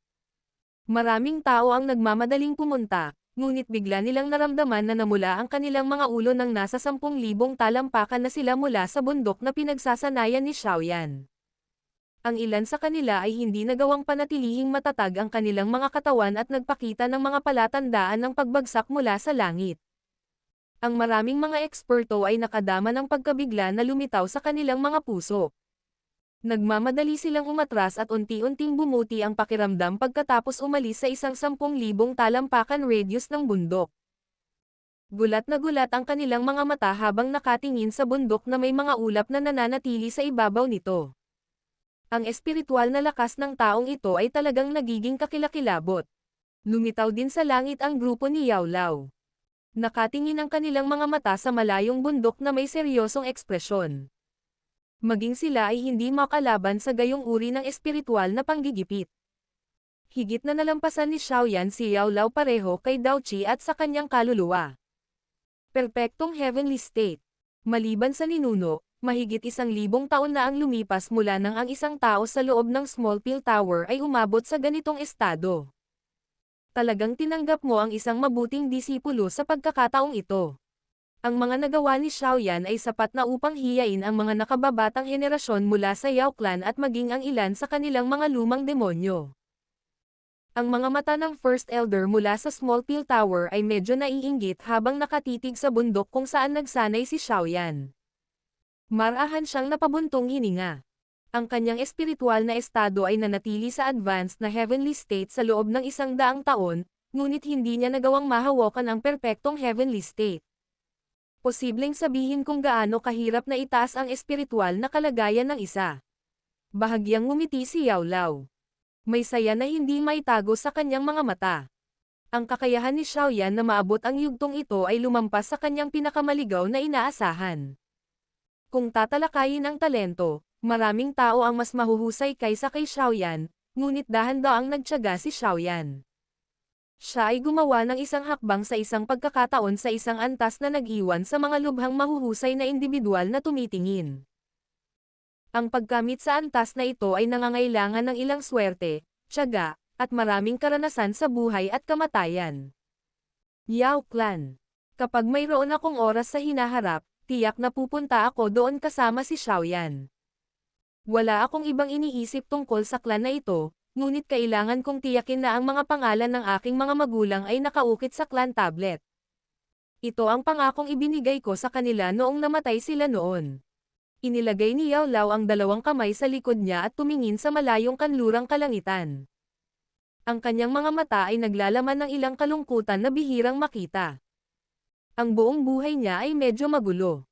Maraming tao ang nagmamadaling pumunta, ngunit bigla nilang naramdaman na namula ang kanilang mga ulo ng nasa 10,000 talampakan na sila mula sa bundok na pinagsasanayan ni Xiaoyan. Ang ilan sa kanila ay hindi nagawang panatilihing matatag ang kanilang mga katawan at nagpakita ng mga palatandaan ng pagbagsak mula sa langit. Ang maraming mga eksperto ay nakadama ng pagkabigla na lumitaw sa kanilang mga puso. Nagmamadali silang umatras at unti-unting bumuti ang pakiramdam pagkatapos umalis sa isang 10,000 talampakan radius ng bundok. Gulat na gulat ang kanilang mga mata habang nakatingin sa bundok na may mga ulap na nananatili sa ibabaw nito. Ang espiritual na lakas ng taong ito ay talagang nagiging kakilakilabot. Lumitaw din sa langit ang grupo ni Yao Lao. Nakatingin ang kanilang mga mata sa malayong bundok na may seryosong ekspresyon. Maging sila ay hindi makalaban sa gayong uri ng espiritual na panggigipit. Higit na nalampasan ni Xiaoyan si Yao Lao pareho kay Dao Qi at sa kanyang kaluluwa. Perpektong heavenly state. Maliban sa ninuno, mahigit 1,000 taon na ang lumipas mula nang ang isang tao sa loob ng Small Pill Tower ay umabot sa ganitong estado. Talagang tinanggap mo ang isang mabuting disipulo sa pagkakataong ito. Ang mga nagawa ni Xiaoyan ay sapat na upang hiyain ang mga nakababatang henerasyon mula sa Yao Clan at maging ang ilan sa kanilang mga lumang demonyo. Ang mga mata ng First Elder mula sa Small Pill Tower ay medyo naiinggit habang nakatitig sa bundok kung saan nagsanay si Xiaoyan. Marahan siyang napabuntong hininga. Ang kanyang espiritual na estado ay nanatili sa advanced na heavenly state sa loob ng 100 taon, ngunit hindi niya nagawang mahawakan ang perpektong heavenly state. Posibleng sabihin kung gaano kahirap na itaas ang espiritual na kalagayan ng isa. Bahagyang ngumiti si Yao Lao. May saya na hindi maitago sa kanyang mga mata. Ang kakayahan ni Xiaoyan na maabot ang yugtong ito ay lumampas sa kanyang pinakamaligaw na inaasahan. Kung tatalakayin ang talento, maraming tao ang mas mahuhusay kaysa kay Xiaoyan, ngunit dahan-daang nagtiyaga si Xiaoyan. Siya ay gumawa ng isang hakbang sa isang pagkakataon sa isang antas na nag-iwan sa mga lubhang mahuhusay na individual na tumitingin. Ang pagkamit sa antas na ito ay nangangailangan ng ilang swerte, tiyaga, at maraming karanasan sa buhay at kamatayan. Yao Clan. Kapag mayroon akong oras sa hinaharap, tiyak na pupunta ako doon kasama si Xiaoyan. Wala akong ibang iniisip tungkol sa clan na ito, ngunit kailangan kong tiyakin na ang mga pangalan ng aking mga magulang ay nakaukit sa clan tablet. Ito ang pangakong ibinigay ko sa kanila noong namatay sila noon. Inilagay ni Yao Lao ang 2 kamay sa likod niya at tumingin sa malayong kanlurang kalangitan. Ang kanyang mga mata ay naglalaman ng ilang kalungkutan na bihirang makita. Ang buong buhay niya ay medyo magulo.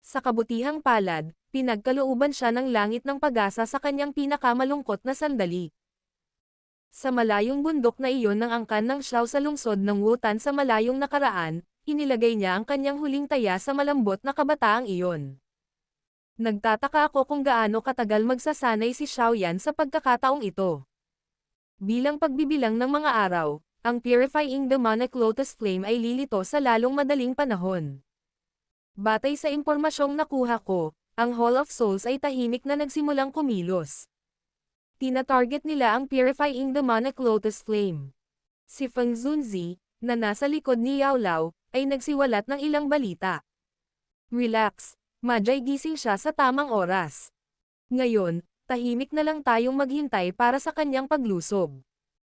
Sa kabutihang palad, pinagkalooban siya ng langit ng pag-asa sa kanyang pinakamalungkot na sandali. Sa malayong bundok na iyon ng angkan ng Xiao sa lungsod ng Wutan sa malayong nakaraan, inilagay niya ang kanyang huling taya sa malambot na kabataang iyon. Nagtataka ako kung gaano katagal magsasanay si Xiaoyan sa pagkakataong ito. Bilang pagbibilang ng mga araw, ang Purifying Demonic Lotus Flame ay lilito sa lalong madaling panahon. Batay sa impormasyong nakuha ko, ang Hall of Souls ay tahimik na nagsimulang kumilos. Tina-target nila ang Purifying Demonic Lotus Flame. Si Feng Zunzi, na nasa likod ni Yao Lao, ay nagsiwalat ng ilang balita. Relax, Majay, gising siya sa tamang oras. Ngayon, tahimik na lang tayong maghintay para sa kanyang paglusob.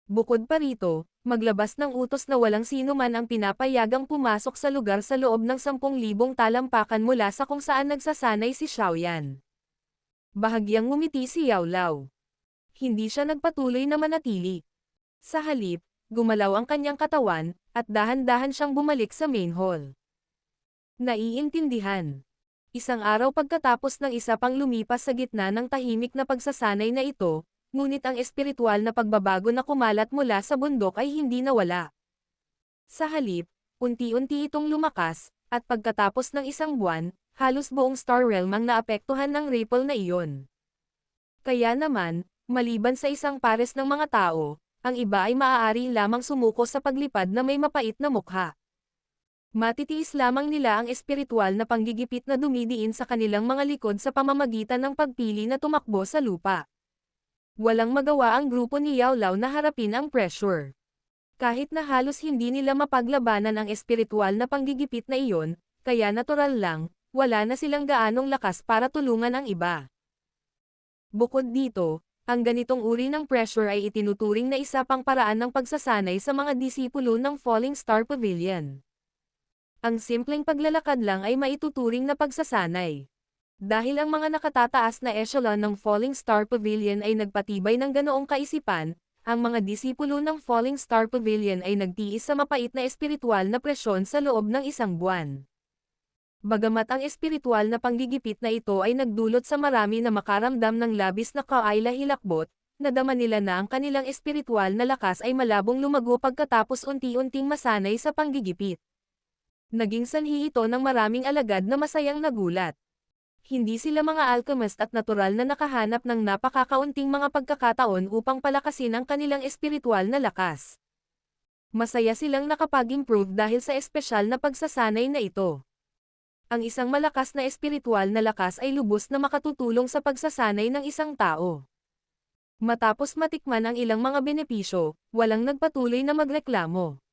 Bukod pa rito, maglabas ng utos na walang sino man ang pinapayagang pumasok sa lugar sa loob ng 10,000 talampakan mula sa kung saan nagsasanay si Xiaoyan. Bahagyang ngumiti si Yao Lao. Hindi siya nagpatuloy na manatili. Sa halip, gumalaw ang kanyang katawan, at dahan-dahan siyang bumalik sa main hall. Naiintindihan. Isang araw pagkatapos ng isa pang lumipas sa gitna ng tahimik na pagsasanay na ito, ngunit ang espiritual na pagbabago na kumalat mula sa bundok ay hindi nawala. Sa halip, unti-unti itong lumakas, at pagkatapos ng isang buwan, halos buong Star Realm ang naapektuhan ng ripple na iyon. Kaya naman, maliban sa isang pares ng mga tao, ang iba ay maaari lamang sumuko sa paglipad na may mapait na mukha. Matitiis lamang nila ang espiritual na panggigipit na dumidiin sa kanilang mga likod sa pamamagitan ng pagpili na tumakbo sa lupa. Walang magawa ang grupo ni Yao Lao na harapin ang pressure. Kahit na halos hindi nila mapaglabanan ang espiritual na panggigipit na iyon, kaya natural lang, wala na silang gaanong lakas para tulungan ang iba. Bukod dito, ang ganitong uri ng pressure ay itinuturing na isa pang paraan ng pagsasanay sa mga disipulo ng Falling Star Pavilion. Ang simpleng paglalakad lang ay maituturing na pagsasanay. Dahil ang mga nakatataas na echelon ng Falling Star Pavilion ay nagpatibay ng ganoong kaisipan, ang mga disipulo ng Falling Star Pavilion ay nagtiis sa mapait na espiritual na presyon sa loob ng isang buwan. Bagamat ang espiritual na panggigipit na ito ay nagdulot sa marami na makaramdam ng labis na kaila-hilakbot, nadama nila na ang kanilang espiritual na lakas ay malabong lumago pagkatapos unti-unting masanay sa panggigipit. Naging sanhi ito ng maraming alagad na masayang nagulat. Hindi sila mga alchemist at natural na nakahanap ng napakakaunting mga pagkakataon upang palakasin ang kanilang espiritual na lakas. Masaya silang nakapag-improve dahil sa espesyal na pagsasanay na ito. Ang isang malakas na espiritual na lakas ay lubos na makatutulong sa pagsasanay ng isang tao. Matapos matikman ang ilang mga benepisyo, walang nagpatuloy na magreklamo.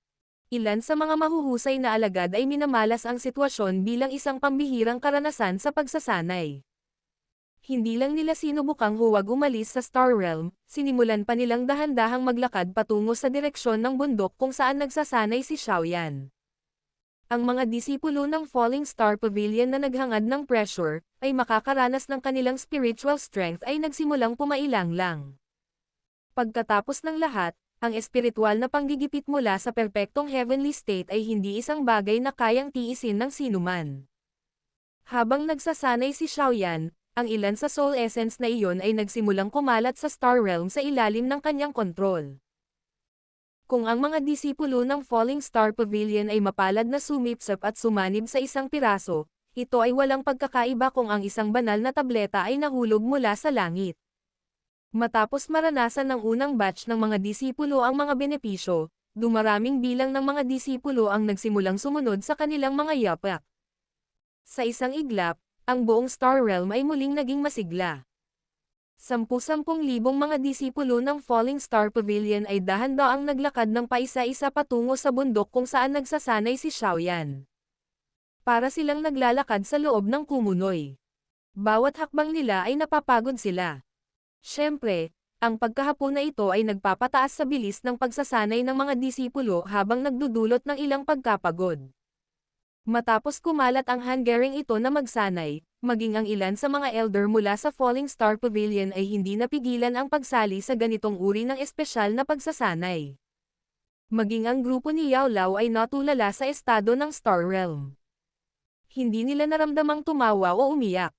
Ilan sa mga mahuhusay na alagad ay minamalas ang sitwasyon bilang isang pambihirang karanasan sa pagsasanay. Hindi lang nila sinubukang huwag umalis sa Star Realm, sinimulan pa nilang dahan-dahang maglakad patungo sa direksyon ng bundok kung saan nagsasanay si Xiaoyan. Ang mga disipulo ng Falling Star Pavilion na naghangad ng pressure, ay makakaranas ng kanilang spiritual strength ay nagsimulang pumailang lang. Pagkatapos ng lahat, ang espiritual na panggigipit mula sa perpektong heavenly state ay hindi isang bagay na kayang tiisin ng sinuman. Habang nagsasanay si Xiaoyan, ang ilan sa soul essence na iyon ay nagsimulang kumalat sa Star Realm sa ilalim ng kanyang kontrol. Kung ang mga disipulo ng Falling Star Pavilion ay mapalad na sumipsap at sumanib sa isang piraso, ito ay walang pagkakaiba kung ang isang banal na tableta ay nahulog mula sa langit. Matapos maranasan ng unang batch ng mga disipulo ang mga benepisyo, dumaraming bilang ng mga disipulo ang nagsimulang sumunod sa kanilang mga yapak. Sa isang iglap, ang buong Star Realm ay muling naging masigla. 10,000 mga disipulo ng Falling Star Pavilion ay dahan-daang naglakad ng paisa-isa patungo sa bundok kung saan nagsasanay si Xiaoyan. Para silang naglalakad sa loob ng kumunoy. Bawat hakbang nila ay napapagod sila. Siyempre, ang pagkahapon na ito ay nagpapataas sa bilis ng pagsasanay ng mga disipulo habang nagdudulot ng ilang pagkapagod. Matapos kumalat ang hangaring ito na magsanay, maging ang ilan sa mga elder mula sa Falling Star Pavilion ay hindi napigilan ang pagsali sa ganitong uri ng espesyal na pagsasanay. Maging ang grupo ni Yao Lao ay natulala sa estado ng Star Realm. Hindi nila naramdamang tumawa o umiyak.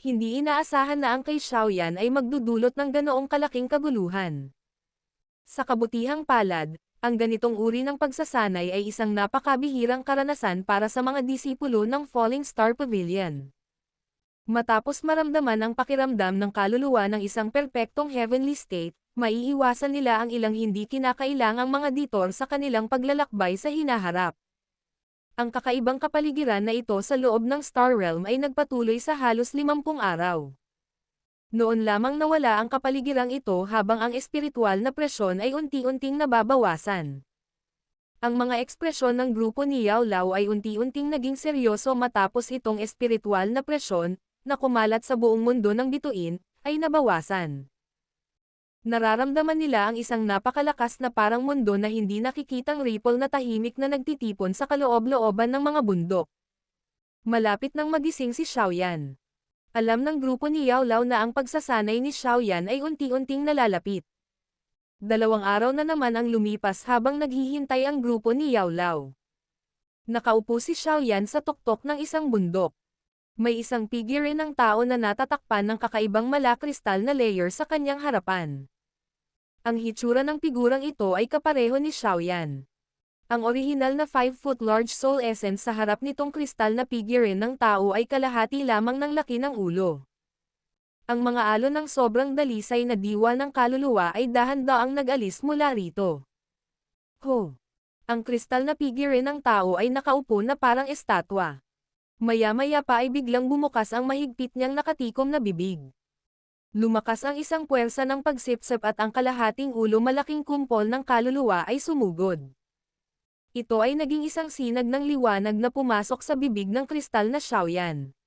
Hindi inaasahan na ang kay Xiaoyan ay magdudulot ng ganoong kalaking kaguluhan. Sa kabutihang palad, ang ganitong uri ng pagsasanay ay isang napakabihirang karanasan para sa mga disipulo ng Falling Star Pavilion. Matapos maramdaman ang pakiramdam ng kaluluwa ng isang perpektong heavenly state, maiiwasan nila ang ilang hindi kinakailangang mga detour sa kanilang paglalakbay sa hinaharap. Ang kakaibang kapaligiran na ito sa loob ng Star Realm ay nagpatuloy sa halos 50 araw. Noon lamang nawala ang kapaligirang ito habang ang espiritual na presyon ay unti-unting nababawasan. Ang mga ekspresyon ng grupo ni Yao Lao ay unti-unting naging seryoso matapos itong espiritual na presyon, na kumalat sa buong mundo ng bituin, ay nabawasan. Nararamdaman nila ang isang napakalakas na parang mundo na hindi nakikitang ripple na tahimik na nagtitipon sa kaloob-looban ng mga bundok. Malapit nang magising si Xiaoyan. Alam ng grupo ni Yao Lao na ang pagsasanay ni Xiaoyan ay unti-unting nalalapit. 2 araw na naman ang lumipas habang naghihintay ang grupo ni Yao Lao. Nakaupo si Xiaoyan sa tuktok ng isang bundok. May isang figure ng tao na natatakpan ng kakaibang malakristal na layer sa kanyang harapan. Ang hitsura ng figurang ito ay kapareho ni Xiaoyan. Ang orihinal na 5-foot large soul essence sa harap nitong kristal na figurine ng tao ay kalahati lamang ng laki ng ulo. Ang mga alon ng sobrang dalisay na diwa ng kaluluwa ay dahan-daang nag-alis mula rito. Ho! Ang kristal na figurine ng tao ay nakaupo na parang estatwa. Maya-maya pa ay biglang bumukas ang mahigpit niyang nakatikom na bibig. Lumakas ang isang puwersa ng pagsipsip at ang kalahating ulo malaking kumpol ng kaluluwa ay sumugod. Ito ay naging isang sinag ng liwanag na pumasok sa bibig ng kristal na Xiaoyan.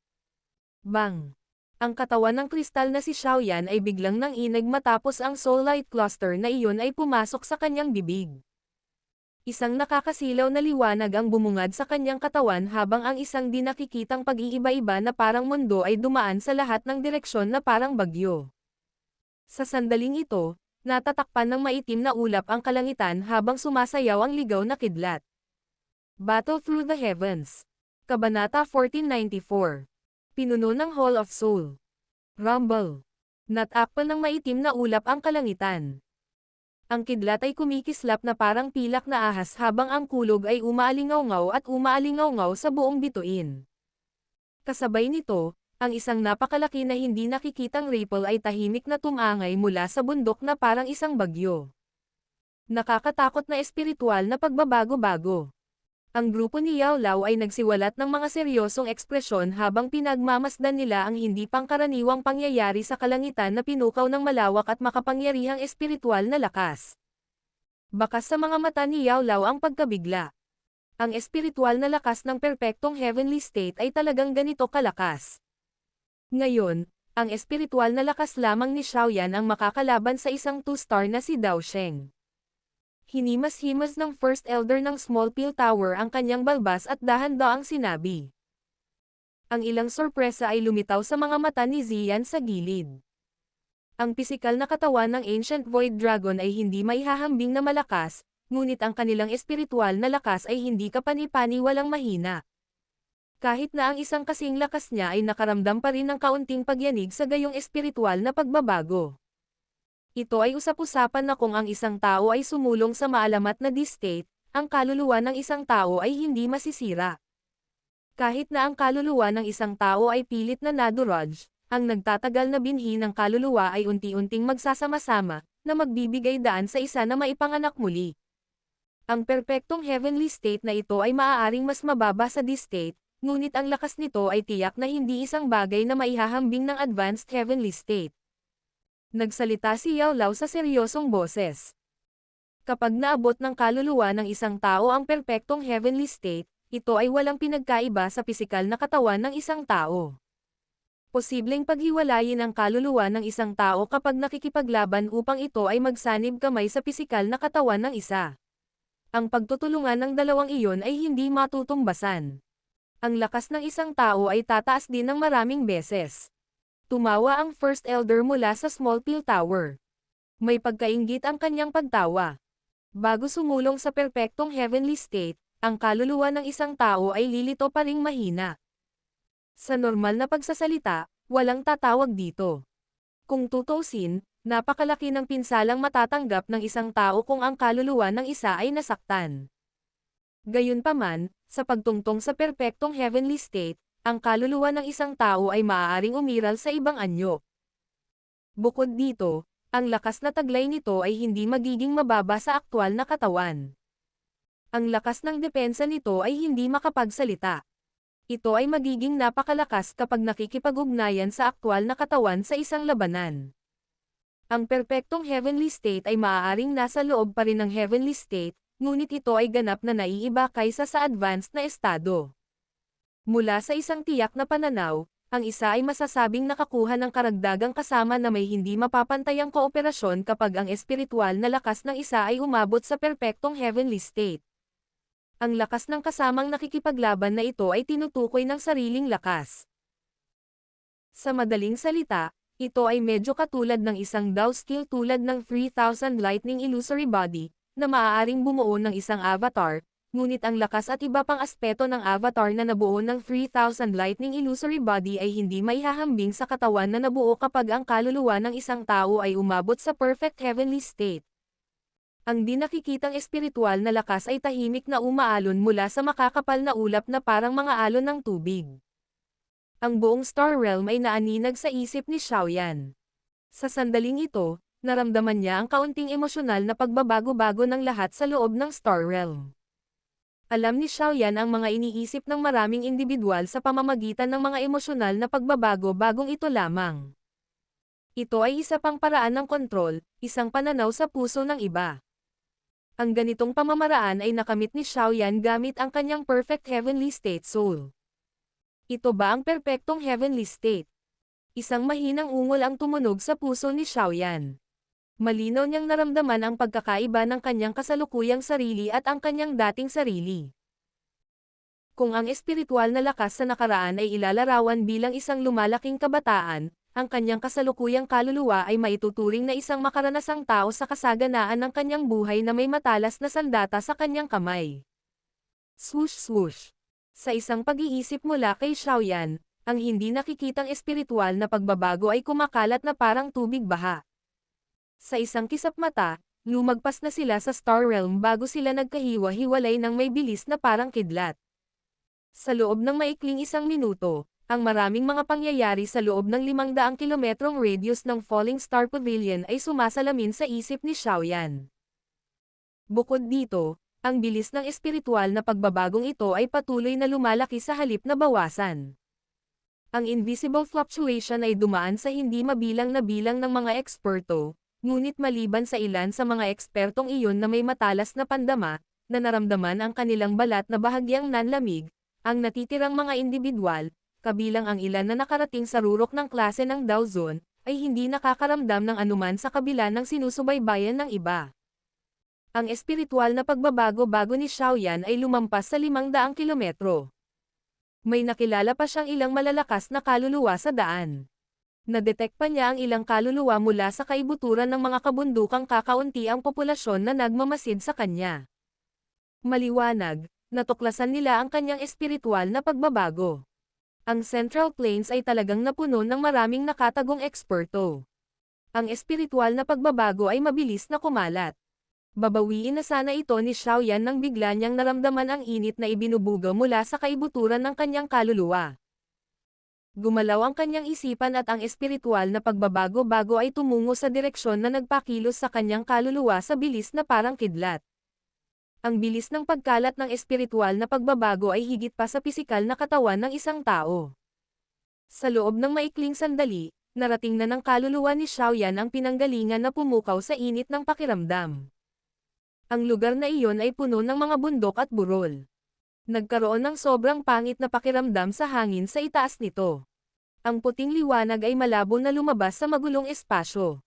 Bang! Ang katawan ng kristal na si Xiaoyan ay biglang nanginig matapos ang soul light cluster na iyon ay pumasok sa kanyang bibig. Isang nakakasilaw na liwanag ang bumungad sa kanyang katawan habang ang isang di nakikitang pag-iiba-iba na parang mundo ay dumaan sa lahat ng direksyon na parang bagyo. Sa sandaling ito, natatakpan ng maitim na ulap ang kalangitan habang sumasayaw ang ligaw na kidlat. Battle Through the Heavens. Kabanata 1494. Pinuno ng Hall of Soul. Rumble. Natakpan ng maitim na ulap ang kalangitan. Ang kidlat ay kumikislap na parang pilak na ahas habang ang kulog ay umaalingaw-ngaw at umaalingaw-ngaw sa buong bituin. Kasabay nito, ang isang napakalaki na hindi nakikitang ripple ay tahimik na tumangay mula sa bundok na parang isang bagyo. Nakakatakot na espiritual na pagbabago-bago. Ang grupo ni Yao Lao ay nagsiwalat ng mga seryosong ekspresyon habang pinagmamasdan nila ang hindi pangkaraniwang pangyayari sa kalangitan na pinukaw ng malawak at makapangyarihang espiritual na lakas. Bakas sa mga mata ni Yao Lao ang pagkabigla. Ang espiritual na lakas ng perpektong heavenly state ay talagang ganito kalakas. Ngayon, ang espiritual na lakas lamang ni Xiaoyan ang makakalaban sa isang 2-star na si Dao Sheng. Hinimas-himas ng First Elder ng Small Peel Tower ang kanyang balbas at dahan-daang sinabi. Ang ilang sorpresa ay lumitaw sa mga mata ni Ziyan sa gilid. Ang pisikal na katawan ng Ancient Void Dragon ay hindi maihahambing na malakas, ngunit ang kanilang espiritual na lakas ay hindi kapani-paniwalang mahina. Kahit na ang isang kasing lakas niya ay nakaramdam pa rin ng kaunting pagyanig sa gayong espiritual na pagbabago. Ito ay usap-usapan na kung ang isang tao ay sumulong sa maalamat na D-state, ang kaluluwa ng isang tao ay hindi masisira. Kahit na ang kaluluwa ng isang tao ay pilit na naduraj, ang nagtatagal na binhi ng kaluluwa ay unti-unting magsasama-sama, na magbibigay daan sa isa na maipanganak muli. Ang perpektong heavenly state na ito ay maaaring mas mababa sa D-state, ngunit ang lakas nito ay tiyak na hindi isang bagay na maihahambing ng advanced heavenly state. Nagsalita si Yao Lao sa seryosong boses. Kapag naabot ng kaluluwa ng isang tao ang perpektong heavenly state, ito ay walang pinagkaiba sa pisikal na katawan ng isang tao. Posibleng paghiwalayin ang kaluluwa ng isang tao kapag nakikipaglaban upang ito ay magsanib kamay sa pisikal na katawan ng isa. Ang pagtutulungan ng dalawang iyon ay hindi matutumbasan. Ang lakas ng isang tao ay tataas din ng maraming beses. Tumawa ang First Elder mula sa Small Peel Tower. May pagkainggit ang kanyang pagtawa. Bago sumulong sa perpektong heavenly state, ang kaluluwa ng isang tao ay lilito pa ring mahina. Sa normal na pagsasalita, walang tatawag dito. Kung tutusin, napakalaki ng pinsalang matatanggap ng isang tao kung ang kaluluwa ng isa ay nasaktan. Gayunpaman, sa pagtungtong sa perpektong heavenly state, ang kaluluwa ng isang tao ay maaaring umiral sa ibang anyo. Bukod dito, ang lakas na taglay nito ay hindi magiging mababa sa aktwal na katawan. Ang lakas ng depensa nito ay hindi makapagsalita. Ito ay magiging napakalakas kapag nakikipag-ugnayan sa aktwal na katawan sa isang labanan. Ang perpektong heavenly state ay maaaring nasa loob pa rin ng heavenly state, ngunit ito ay ganap na naiiba kaysa sa advanced na estado. Mula sa isang tiyak na pananaw, ang isa ay masasabing nakakuha ng karagdagang kasama na may hindi mapapantayang kooperasyon kapag ang espiritual na lakas ng isa ay umabot sa perpektong heavenly state. Ang lakas ng kasamang nakikipaglaban na ito ay tinutukoy ng sariling lakas. Sa madaling salita, ito ay medyo katulad ng isang Dao skill tulad ng 3000 Lightning Illusory Body, na maaaring bumuo ng isang avatar, ngunit ang lakas at iba pang aspeto ng avatar na nabuo ng 3000 Lightning Illusory Body ay hindi maihahambing sa katawan na nabuo kapag ang kaluluwa ng isang tao ay umabot sa perfect heavenly state. Ang di nakikitang espiritual na lakas ay tahimik na umaalon mula sa makakapal na ulap na parang mga alon ng tubig. Ang buong Star Realm ay naaninag sa isip ni Xiaoyan. Sa sandaling ito, naramdaman niya ang kaunting emosyonal na pagbabago-bago ng lahat sa loob ng Star Realm. Alam ni Xiaoyan ang mga iniisip ng maraming individual sa pamamagitan ng mga emosyonal na pagbabago bagong ito lamang. Ito ay isa pang paraan ng kontrol, isang pananaw sa puso ng iba. Ang ganitong pamamaraan ay nakamit ni Xiaoyan gamit ang kanyang perfect heavenly state soul. Ito ba ang perpektong heavenly state? Isang mahinang ungol ang tumunog sa puso ni Xiaoyan. Malinaw niyang naramdaman ang pagkakaiba ng kanyang kasalukuyang sarili at ang kanyang dating sarili. Kung ang espiritual na lakas sa nakaraan ay ilalarawan bilang isang lumalaking kabataan, ang kanyang kasalukuyang kaluluwa ay maituturing na isang makaranasang tao sa kasaganaan ng kanyang buhay na may matalas na sandata sa kanyang kamay. Swoosh swoosh. Sa isang pag-iisip mula kay Xiaoyan, ang hindi nakikitang espiritual na pagbabago ay kumakalat na parang tubig baha. Sa isang kisap mata, lumagpas na sila sa Star Realm bago sila nagkahiwa-hiwalay ng may bilis na parang kidlat. Sa loob ng maikling isang minuto, ang maraming mga pangyayari sa loob ng 500 kilometrong radius ng Falling Star Pavilion ay sumasalamin sa isip ni Xiaoyan. Bukod dito, ang bilis ng espiritual na pagbabagong ito ay patuloy na lumalaki sa halip na bawasan. Ang invisible fluctuation ay dumaan sa hindi mabilang na bilang ng mga eksperto, ngunit maliban sa ilan sa mga ekspertong iyon na may matalas na pandama, na naramdaman ang kanilang balat na bahagyang nanlamig, ang natitirang mga individual, kabilang ang ilan na nakarating sa rurok ng klase ng Dao Zone, ay hindi nakakaramdam ng anuman sa kabila ng sinusubaybayan ng iba. Ang espiritual na pagbabago-bago ni Xiaoyan ay lumampas sa 500 kilometro. May nakilala pa siyang ilang malalakas na kaluluwa sa daan. Nadetect pa niya ang ilang kaluluwa mula sa kaibuturan ng mga kabundukang kakaunti ang populasyon na nagmamasid sa kanya. Maliwanag, natuklasan nila ang kanyang espiritual na pagbabago. Ang Central Plains ay talagang napuno ng maraming nakatagong eksperto. Ang espiritual na pagbabago ay mabilis na kumalat. Babawiin na sana ito ni Xiaoyan nang bigla niyang naramdaman ang init na ibinubuga mula sa kaibuturan ng kanyang kaluluwa. Gumalaw ang kanyang isipan at ang espiritual na pagbabago-bago ay tumungo sa direksyon na nagpakilos sa kanyang kaluluwa sa bilis na parang kidlat. Ang bilis ng pagkalat ng espiritual na pagbabago ay higit pa sa pisikal na katawan ng isang tao. Sa loob ng maikling sandali, narating na ng kaluluwa ni Xiaoyan ang pinanggalingan na pumukaw sa init ng pakiramdam. Ang lugar na iyon ay puno ng mga bundok at burol. Nagkaroon ng sobrang pangit na pakiramdam sa hangin sa itaas nito. Ang puting liwanag ay malabo na lumabas sa magulong espasyo.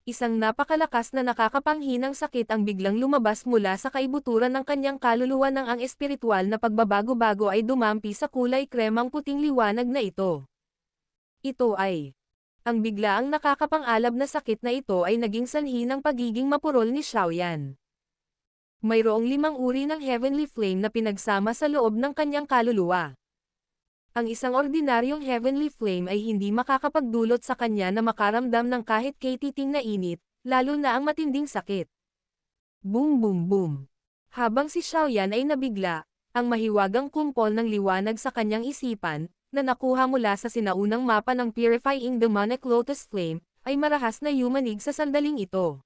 Isang napakalakas na nakakapanghinang sakit ang biglang lumabas mula sa kaibuturan ng kanyang kaluluwa nang ang espiritual na pagbabago-bago ay dumampi sa kulay kremang puting liwanag na ito. Ito ay ang biglaang nakakapang-alab na sakit na ito ay naging sanhi ng pagiging mapurol ni Xiaoyan. Mayroong 5 uri ng heavenly flame na pinagsama sa loob ng kanyang kaluluwa. Ang isang ordinaryong heavenly flame ay hindi makakapagdulot sa kanya na makaramdam ng kahit katiting na init, lalo na ang matinding sakit. Boom boom boom. Habang si Xiaoyan ay nabigla, ang mahiwagang kumpol ng liwanag sa kanyang isipan, na nakuha mula sa sinaunang mapa ng Purifying Demonic Lotus Flame, ay marahas na yumanig sa sandaling ito.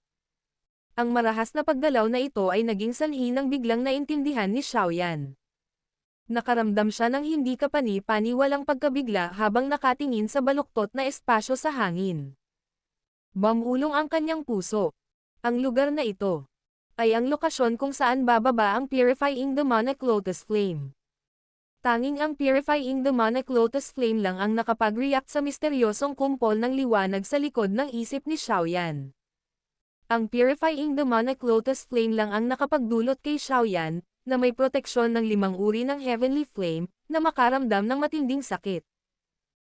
Ang marahas na paggalaw na ito ay naging sanhi ng biglang naintindihan ni Xiaoyan. Nakaramdam siya ng hindi kapani-paniwalang pagkabigla habang nakatingin sa baluktot na espasyo sa hangin. Bumulong ang kanyang puso. Ang lugar na ito ay ang lokasyon kung saan bababa ang Purifying Demonic Lotus Flame. Tanging ang purifying demonic lotus flame lang ang nakapag-react sa misteryosong kumpol ng liwanag sa likod ng isip ni Xiaoyan. Ang purifying demonic lotus flame lang ang nakapagdulot kay Xiaoyan, na may proteksyon ng 5 uri ng heavenly flame, na makaramdam ng matinding sakit.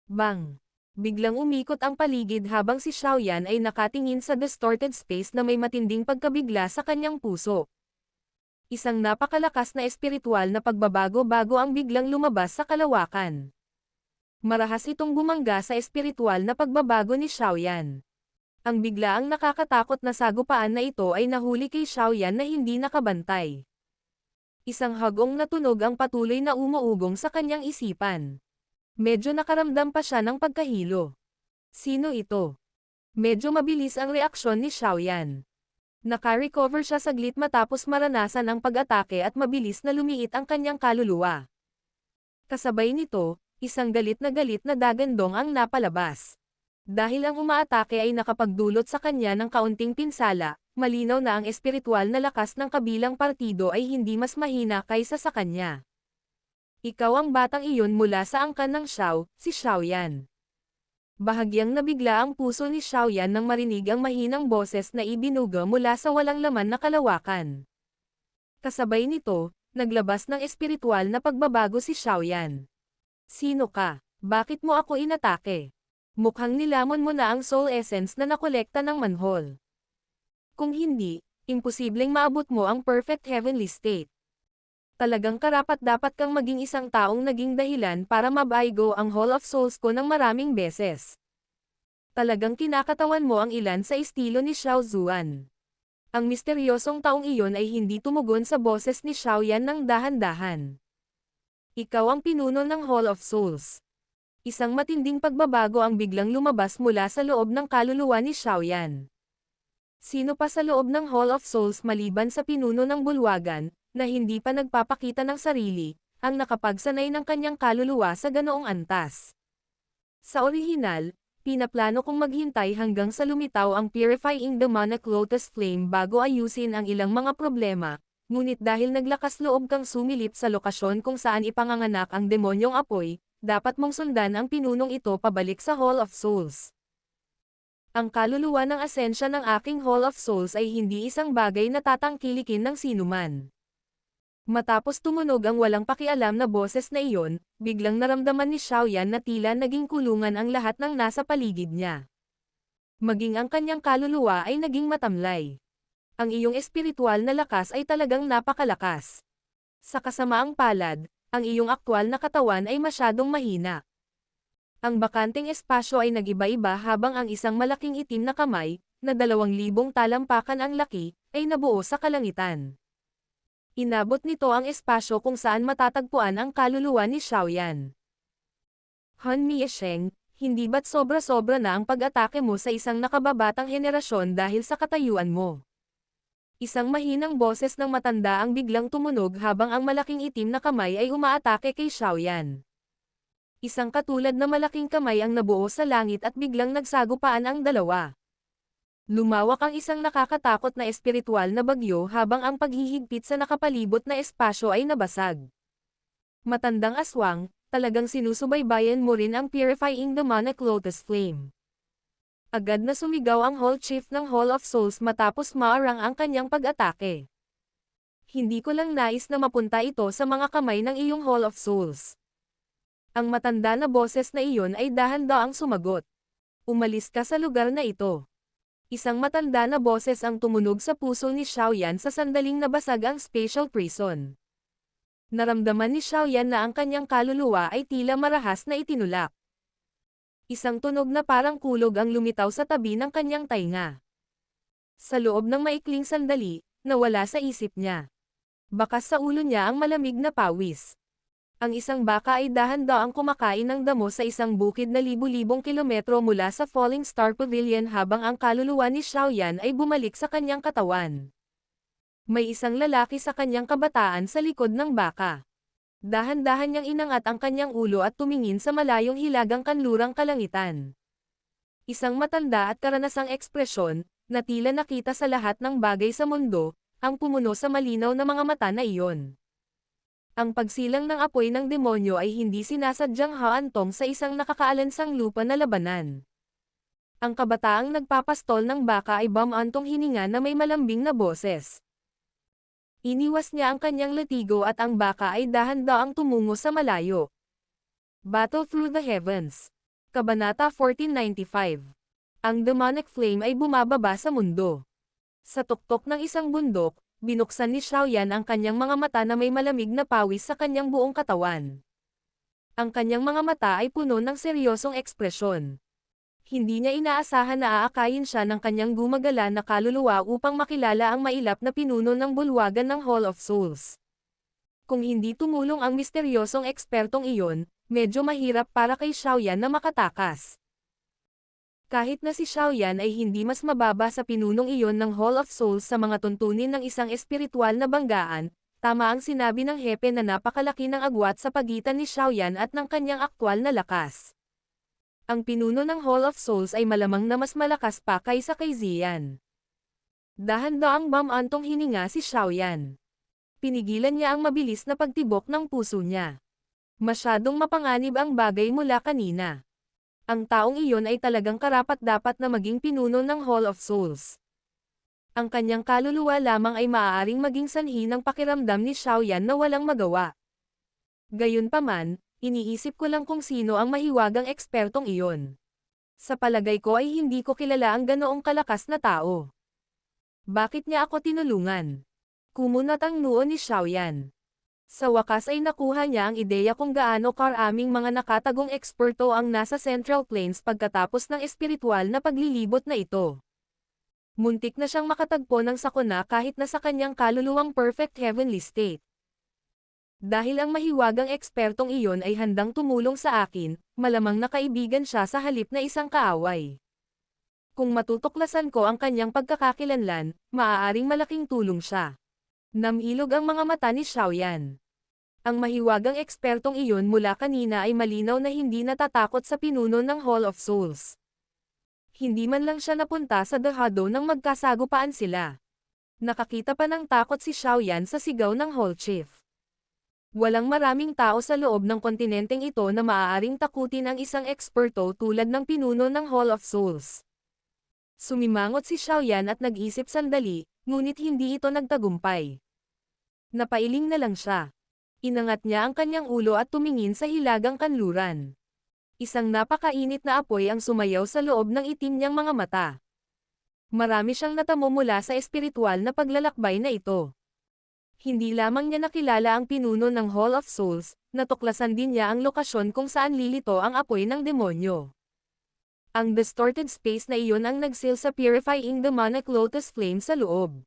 Bang! Biglang umikot ang paligid habang si Xiaoyan ay nakatingin sa distorted space na may matinding pagkabigla sa kanyang puso. Isang napakalakas na espiritual na pagbabago-bago ang biglang lumabas sa kalawakan. Marahas itong bumangga sa espiritual na pagbabago ni Xiaoyan. Ang biglaang nakakatakot na sagupaan na ito ay nahuli kay Xiaoyan na hindi nakabantay. Isang hagong na tunog ang patuloy na umuugong sa kanyang isipan. Medyo nakaramdam pa siya ng pagkahilo. Sino ito? Medyo mabilis ang reaksyon ni Xiaoyan. Naka-recover siya saglit matapos maranasan ang pag-atake at mabilis na lumiit ang kanyang kaluluwa. Kasabay nito, isang galit na dagandong ang napalabas. Dahil ang umaatake ay nakapagdulot sa kanya ng kaunting pinsala, malinaw na ang espiritual na lakas ng kabilang partido ay hindi mas mahina kaysa sa kanya. Ikaw ang batang iyon mula sa angkan ng Xiao, si Xiaoyan. Bahagyang nabigla ang puso ni Xiaoyan nang marinig ang mahinang boses na ibinuga mula sa walang laman na kalawakan. Kasabay nito, naglabas ng espiritual na pagbabago si Xiaoyan. Sino ka? Bakit mo ako inatake? Mukhang nilamon mo na ang soul essence na nakolekta ng manhole. Kung hindi, imposibleng maabot mo ang perfect heavenly state. Talagang karapat-dapat kang maging isang taong naging dahilan para mabaigo ang Hall of Souls ko ng maraming beses. Talagang kinakatawan mo ang ilan sa estilo ni Xiao Zuan. Ang misteryosong taong iyon ay hindi tumugon sa boses ni Xiaoyan ng dahan-dahan. Ikaw ang pinuno ng Hall of Souls. Isang matinding pagbabago ang biglang lumabas mula sa loob ng kaluluwa ni Xiaoyan. Sino pa sa loob ng Hall of Souls maliban sa pinuno ng bulwagan, na hindi pa nagpapakita ng sarili, ang nakapagsanay ng kanyang kaluluwa sa ganoong antas. Sa orihinal, pinaplano kong maghintay hanggang sa lumitaw ang purifying demonic lotus flame bago ayusin ang ilang mga problema, ngunit dahil naglakas loob kang sumilip sa lokasyon kung saan ipanganganak ang demonyong apoy, dapat mong sundan ang pinunong ito pabalik sa Hall of Souls. Ang kaluluwa ng asensya ng aking Hall of Souls ay hindi isang bagay na tatangkilikin ng sinuman. Matapos tumunog ang walang pakialam na boses na iyon, biglang naramdaman ni Xiaoyan na tila naging kulungan ang lahat ng nasa paligid niya. Maging ang kanyang kaluluwa ay naging matamlay. Ang iyong espiritual na lakas ay talagang napakalakas. Sa kasamaang palad, ang iyong aktwal na katawan ay masyadong mahina. Ang bakanteng espasyo ay nagiba-iba habang ang isang malaking itim na kamay, na 2,000 talampakan ang laki, ay nabuo sa kalangitan. Inabot nito ang espasyo kung saan matatagpuan ang kaluluwa ni Xiaoyan. Han Miesheng, hindi ba't sobra-sobra na ang pag-atake mo sa isang nakababatang henerasyon dahil sa katayuan mo? Isang mahinang boses ng matanda ang biglang tumunog habang ang malaking itim na kamay ay umaatake kay Xiaoyan. Isang katulad na malaking kamay ang nabuo sa langit at biglang nagsagupaan ang dalawa. Lumawak ang isang nakakatakot na espiritual na bagyo habang ang paghihigpit sa nakapalibot na espasyo ay nabasag. Matandang aswang, talagang sinusubaybayan mo rin ang purifying demonic lotus flame. Agad na sumigaw ang Hall Chief ng Hall of Souls matapos maarang ang kanyang pag-atake. Hindi ko lang nais na mapunta ito sa mga kamay ng iyong Hall of Souls. Ang matanda na boses na iyon ay dahan-daang sumagot. Umalis ka sa lugar na ito. Isang matanda na boses ang tumunog sa puso ni Xiaoyan sa sandaling nabasag ang spatial prison. Naramdaman ni Xiaoyan na ang kanyang kaluluwa ay tila marahas na itinulak. Isang tunog na parang kulog ang lumitaw sa tabi ng kanyang tainga. Sa loob ng maikling sandali, nawala sa isip niya. Bakas sa ulo niya ang malamig na pawis. Ang isang baka ay dahan-daang kumakain ng damo sa isang bukid na libu-libong kilometro mula sa Falling Star Pavilion habang ang kaluluwa ni Xiaoyan ay bumalik sa kanyang katawan. May isang lalaki sa kanyang kabataan sa likod ng baka. Dahan-dahan niyang inangat ang kanyang ulo at tumingin sa malayong hilagang kanlurang kalangitan. Isang matanda at karanasang ekspresyon, na tila nakita sa lahat ng bagay sa mundo, ang pumuno sa malinaw na mga mata na iyon. Ang pagsilang ng apoy ng demonyo ay hindi sinasadyang haantong sa isang nakakaalansang lupa na labanan. Ang kabataang nagpapastol ng baka ay bumantong hininga na may malambing na boses. Iniwas niya ang kanyang latigo at ang baka ay dahan-daang tumungo sa malayo. Battle Through the Heavens. Kabanata 1495. Ang demonic flame ay bumababa sa mundo. Sa tuktok ng isang bundok, binuksan ni Xiaoyan ang kanyang mga mata na may malamig na pawis sa kanyang buong katawan. Ang kanyang mga mata ay puno ng seryosong ekspresyon. Hindi niya inaasahan na aakayin siya ng kanyang gumagala na kaluluwa upang makilala ang mailap na pinuno ng bulwagan ng Hall of Souls. Kung hindi tumulong ang misteryosong ekspertong iyon, medyo mahirap para kay Xiaoyan na makatakas. Kahit na si Xiaoyan ay hindi mas mababa sa pinunong iyon ng Hall of Souls sa mga tuntunin ng isang espiritual na banggaan, tama ang sinabi ng hepe na napakalaki ng agwat sa pagitan ni Xiaoyan at ng kanyang aktwal na lakas. Ang pinuno ng Hall of Souls ay malamang na mas malakas pa kaysa kay Ziyan. Dahan-daang bumantong hininga si Xiaoyan. Pinigilan niya ang mabilis na pagtibok ng puso niya. Masyadong mapanganib ang bagay mula kanina. Ang taong iyon ay talagang karapat-dapat na maging pinuno ng Hall of Souls. Ang kanyang kaluluwa lamang ay maaaring maging sanhi ng pakiramdam ni Xiaoyan na walang magawa. Gayunpaman, iniisip ko lang kung sino ang mahiwagang ekspertong iyon. Sa palagay ko ay hindi ko kilala ang ganoong kalakas na tao. Bakit niya ako tinulungan? Kumunat ang noo ni Xiaoyan. Sa wakas ay nakuha niya ang ideya kung gaano karaming mga nakatagong eksperto ang nasa Central Plains pagkatapos ng espiritual na paglilibot na ito. Muntik na siyang makatagpo ng sakuna kahit na sa kanyang kaluluwang perfect heavenly state. Dahil ang mahiwagang ekspertong iyon ay handang tumulong sa akin, malamang na kaibigan siya sa halip na isang kaaway. Kung matutuklasan ko ang kanyang pagkakakilanlan, maaaring malaking tulong siya. Namilog ang mga mata ni Xiaoyan. Ang mahiwagang ekspertong iyon mula kanina ay malinaw na hindi natatakot sa pinuno ng Hall of Souls. Hindi man lang siya napunta sa dahado nang magkasagupaan sila. Nakakita pa ng takot si Xiaoyan sa sigaw ng Hall Chief. Walang maraming tao sa loob ng kontinenteng ito na maaaring takutin ang isang eksperto tulad ng pinuno ng Hall of Souls. Sumimangot si Xiaoyan at nag-isip sandali, ngunit hindi ito nagtagumpay. Napailing na lang siya. Inangat niya ang kanyang ulo at tumingin sa hilagang kanluran. Isang napakainit na apoy ang sumayaw sa loob ng itim niyang mga mata. Marami siyang natamo mula sa espiritual na paglalakbay na ito. Hindi lamang niya nakilala ang pinuno ng Hall of Souls, natuklasan din niya ang lokasyon kung saan lilito ang apoy ng demonyo. Ang distorted space na iyon ang nagsil sa purifying demonic lotus flame sa loob.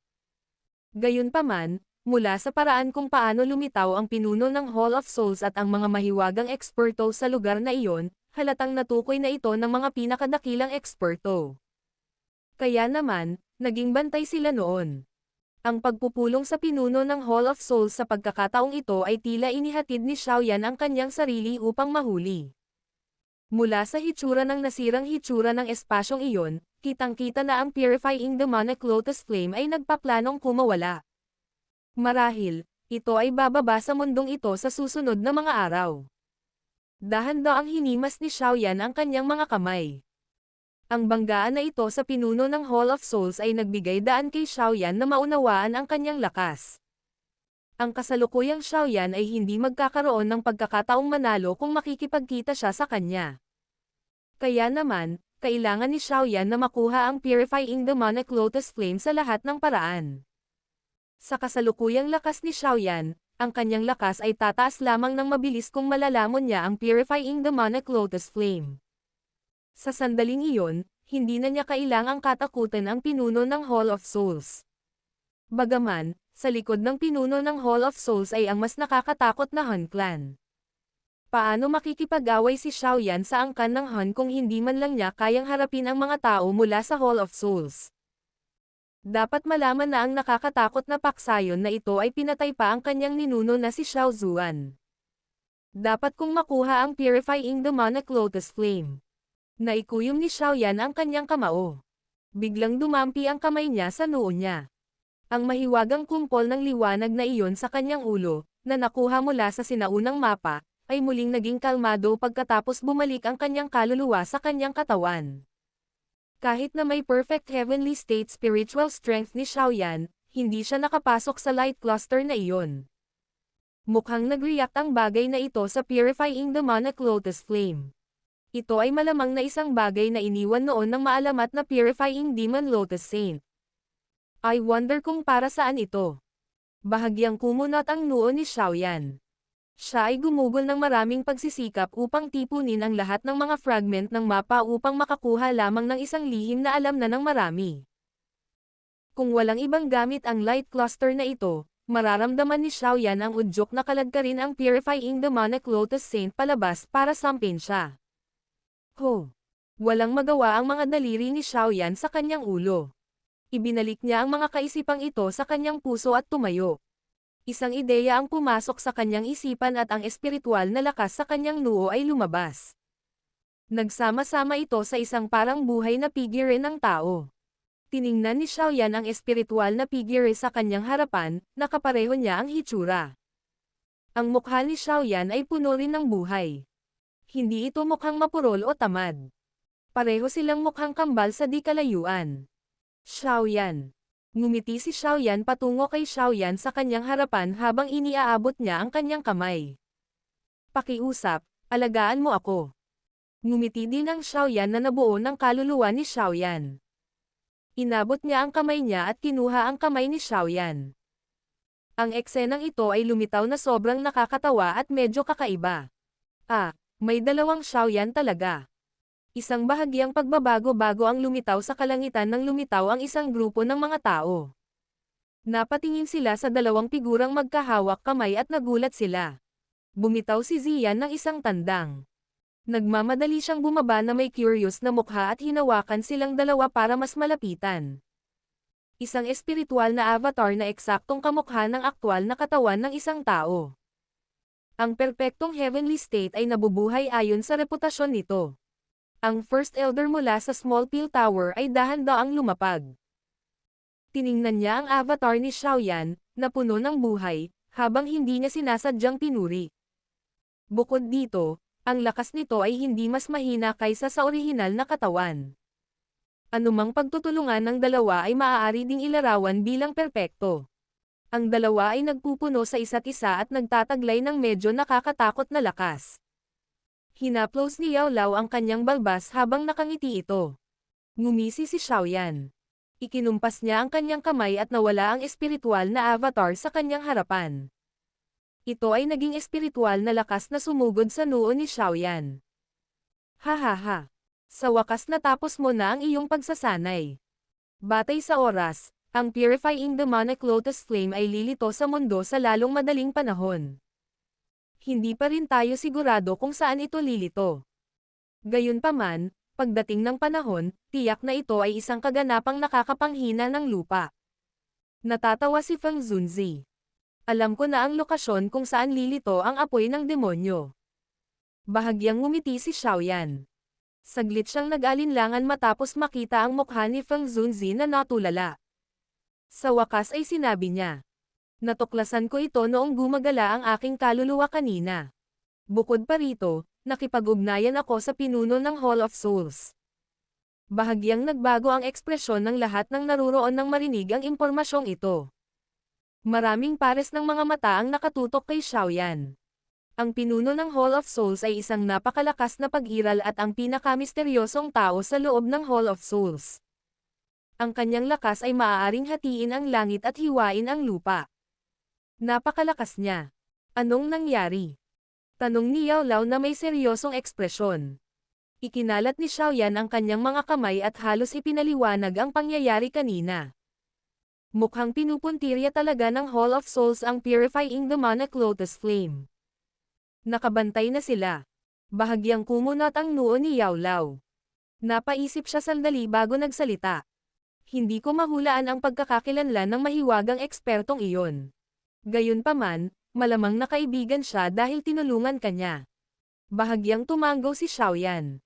Gayunpaman, mula sa paraan kung paano lumitaw ang pinuno ng Hall of Souls at ang mga mahiwagang eksperto sa lugar na iyon, halatang natukoy na ito ng mga pinakadakilang eksperto. Kaya naman, naging bantay sila noon. Ang pagpupulong sa pinuno ng Hall of Souls sa pagkakataong ito ay tila inihatid ni Xiaoyan ang kanyang sarili upang mahuli. Mula sa hitsura ng nasirang hitsura ng espasyong iyon, kitang-kita na ang purifying demonic lotus flame ay nagpaplanong kumawala. Marahil, ito ay bababa sa mundong ito sa susunod na mga araw. Dahan-daang hinimas ni Xiaoyan ang kanyang mga kamay. Ang banggaan na ito sa pinuno ng Hall of Souls ay nagbigay daan kay Xiaoyan na maunawaan ang kanyang lakas. Ang kasalukuyang Xiaoyan ay hindi magkakaroon ng pagkakataong manalo kung makikipagkita siya sa kanya. Kaya naman, kailangan ni Xiaoyan na makuha ang purifying demonic lotus flame sa lahat ng paraan. Sa kasalukuyang lakas ni Xiaoyan, ang kanyang lakas ay tataas lamang ng mabilis kung malalamon niya ang purifying demonic lotus flame. Sa sandaling iyon, hindi na niya kailangang katakutan ang pinuno ng Hall of Souls. Bagaman, sa likod ng pinuno ng Hall of Souls ay ang mas nakakatakot na Han Clan. Paano makikipag-away si Xiaoyan sa angkan ng Han kung hindi man lang niya kayang harapin ang mga tao mula sa Hall of Souls? Dapat malaman na ang nakakatakot na paksayon na ito ay pinatay pa ang kanyang ninuno na si Xiao Zuan. Dapat kong makuha ang purifying demonic lotus flame. Naikuyom ni Xiaoyan ang kanyang kamao. Biglang dumampi ang kamay niya sa noo niya. Ang mahiwagang kumpol ng liwanag na iyon sa kanyang ulo, na nakuha mula sa sinaunang mapa, ay muling naging kalmado pagkatapos bumalik ang kanyang kaluluwa sa kanyang katawan. Kahit na may perfect heavenly state spiritual strength ni Xiaoyan, hindi siya nakapasok sa light cluster na iyon. Mukhang nag-react ang bagay na ito sa purifying demonic lotus flame. Ito ay malamang na isang bagay na iniwan noon ng maalamat na purifying demon lotus saint. I wonder kung para saan ito. Bahagyang kumunot ang noo ni Xiaoyan. Siya ay gumugol ng maraming pagsisikap upang tipunin ang lahat ng mga fragment ng mapa upang makakuha lamang ng isang lihim na alam na ng marami. Kung walang ibang gamit ang light cluster na ito, mararamdaman ni Xiaoyan ang udyok na kaladkarin ang purifying demonic lotus saint palabas para sampin siya. Walang magawa ang mga daliri ni Xiaoyan sa kanyang ulo. Ibinalik niya ang mga kaisipang ito sa kanyang puso at tumayo. Isang ideya ang pumasok sa kanyang isipan at ang espiritual na lakas sa kanyang noo ay lumabas. Nagsama-sama ito sa isang parang buhay na figure ng tao. Tiningnan ni Xiaoyan ang espiritual na figure sa kanyang harapan, nakapareho niya ang hitsura. Ang mukha ni Xiaoyan ay puno rin ng buhay. Hindi ito mukhang mapurol o tamad. Pareho silang mukhang kambal sa di kalayuan. Xiaoyan. Ngumiti si Xiaoyan patungo kay Xiaoyan sa kanyang harapan habang iniaabot niya ang kanyang kamay. Pakiusap, alagaan mo ako. Ngumiti din ang Xiaoyan na nabuo ng kaluluwa ni Xiaoyan. Inabot niya ang kamay niya at kinuha ang kamay ni Xiaoyan. Ang eksenang ito ay lumitaw na sobrang nakakatawa at medyo kakaiba. May dalawang Xiaoyan talaga. Isang bahagyang pagbabago-bago ang lumitaw sa kalangitan nang lumitaw ang isang grupo ng mga tao. Napatingin sila sa dalawang figurang magkahawak kamay at nagulat sila. Bumitaw si Ziyan ng isang tandang. Nagmamadali siyang bumaba na may curious na mukha at hinawakan silang dalawa para mas malapitan. Isang espiritual na avatar na eksaktong kamukha ng aktwal na katawan ng isang tao. Ang perpektong heavenly state ay nabubuhay ayon sa reputasyon nito. Ang First Elder mula sa Small Pill Tower ay dahan-daang lumapag. Tiningnan niya ang avatar ni Xiaoyan, na puno ng buhay, habang hindi niya sinasadyang pinuri. Bukod dito, ang lakas nito ay hindi mas mahina kaysa sa orihinal na katawan. Anumang pagtutulungan ng dalawa ay maaari ding ilarawan bilang perpekto. Ang dalawa ay nagpupuno sa isa't isa at nagtataglay ng medyo nakakatakot na lakas. Hinaplos ni Yao Lao ang kanyang balbas habang nakangiti ito. Ngumisi si Xiaoyan. Ikinumpas niya ang kanyang kamay at nawala ang espiritual na avatar sa kanyang harapan. Ito ay naging espiritual na lakas na sumugod sa noo ni Xiaoyan. Hahaha. Sa wakas natapos mo na ang iyong pagsasanay. Batay sa oras, ang purifying demonic lotus flame ay lilito sa mundo sa lalong madaling panahon. Hindi pa rin tayo sigurado kung saan ito lilito. Gayunpaman, pagdating ng panahon, tiyak na ito ay isang kaganapang nakakapanghina ng lupa. Natatawa si Feng Zunzi. Alam ko na ang lokasyon kung saan lilito ang apoy ng demonyo. Bahagyang ngumiti si Xiaoyan. Saglit siyang nag-alinlangan matapos makita ang mukha ni Feng Zunzi na natulala. Sa wakas ay sinabi niya. Natuklasan ko ito noong gumagala ang aking kaluluwa kanina. Bukod pa rito, nakipag-ugnayan ako sa pinuno ng Hall of Souls. Bahagyang nagbago ang ekspresyon ng lahat ng naruroon nang marinig ang impormasyong ito. Maraming pares ng mga mata ang nakatutok kay Xiaoyan. Ang pinuno ng Hall of Souls ay isang napakalakas na pag-iral at ang pinakamisteryosong tao sa loob ng Hall of Souls. Ang kanyang lakas ay maaaring hatiin ang langit at hiwain ang lupa. Napakalakas niya. Anong nangyari? Tanong ni Yao Lao na may seryosong ekspresyon. Ikinalat ni Xiaoyan ang kanyang mga kamay at halos ipinaliwanag ang pangyayari kanina. Mukhang pinupuntirya talaga ng Hall of Souls ang purifying demonic lotus flame. Nakabantay na sila. Bahagyang kumunot ang noo ni Yao Lao. Napaisip siya sandali bago nagsalita. Hindi ko mahulaan ang pagkakakilanlan ng mahiwagang ekspertong iyon. Gayunpaman, malamang nakaibigan siya dahil tinulungan kanya. Bahagyang tumanggaw si Xiaoyan.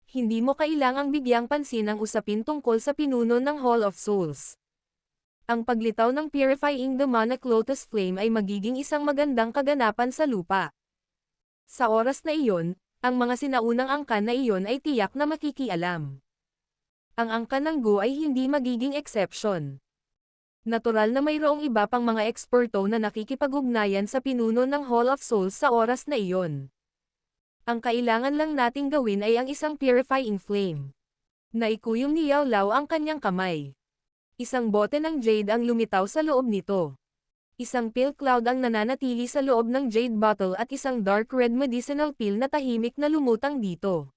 Hindi mo kailangang bigyang pansin ang usapin tungkol sa pinuno ng Hall of Souls. Ang paglitaw ng Purifying Demonic Lotus Flame ay magiging isang magandang kaganapan sa lupa. Sa oras na iyon, ang mga sinaunang angkan na iyon ay tiyak na makikialam. Ang angkan ng Go ay hindi magiging exception. Natural na mayroong iba pang mga eksperto na nakikipag-ugnayan sa pinuno ng Hall of Souls sa oras na iyon. Ang kailangan lang nating gawin ay ang isang purifying flame. Naikuyom ni Yao Lao ang kanyang kamay. Isang bote ng jade ang lumitaw sa loob nito. Isang pill cloud ang nananatili sa loob ng jade bottle at isang dark red medicinal pill na tahimik na lumutang dito.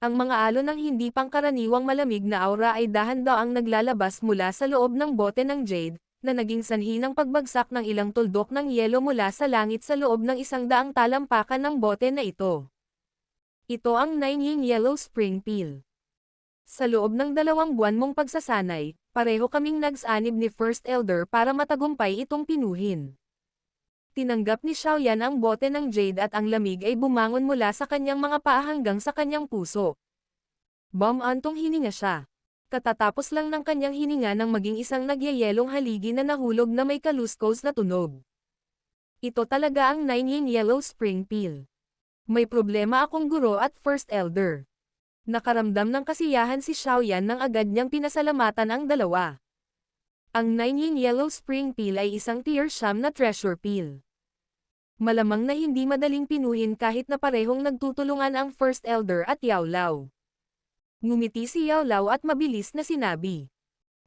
Ang mga alon ng hindi pangkaraniwang malamig na aura ay dahan-daang naglalabas mula sa loob ng bote ng jade, na naging sanhi ng pagbagsak ng ilang tuldok ng yelo mula sa langit sa loob ng 100 talampakan ng bote na ito. Ito ang 9 Yin Yellow Spring Pill. Sa loob ng 2 buwan mong pagsasanay, pareho kaming nagsanib ni First Elder para matagumpay itong pinuhin. Tinanggap ni Xiaoyan ang bote ng jade at ang lamig ay bumangon mula sa kanyang mga paa hanggang sa kanyang puso. Bum-antong hininga siya. Katatapos lang ng kanyang hininga nang maging isang nagyayelong haligi na nahulog na may kaluskos na tunog. Ito talaga ang 9 Yin Yellow Spring Pill. May problema akong guro at First Elder. Nakaramdam ng kasiyahan si Xiaoyan nang agad niyang pinasalamatan ang dalawa. Ang 9 Yin Yellow Spring Pill ay isang tier siyam na treasure pill. Malamang na hindi madaling pinuhin kahit na parehong nagtutulungan ang First Elder at Yao Lao. Ngumiti si Yao Lao at mabilis na sinabi.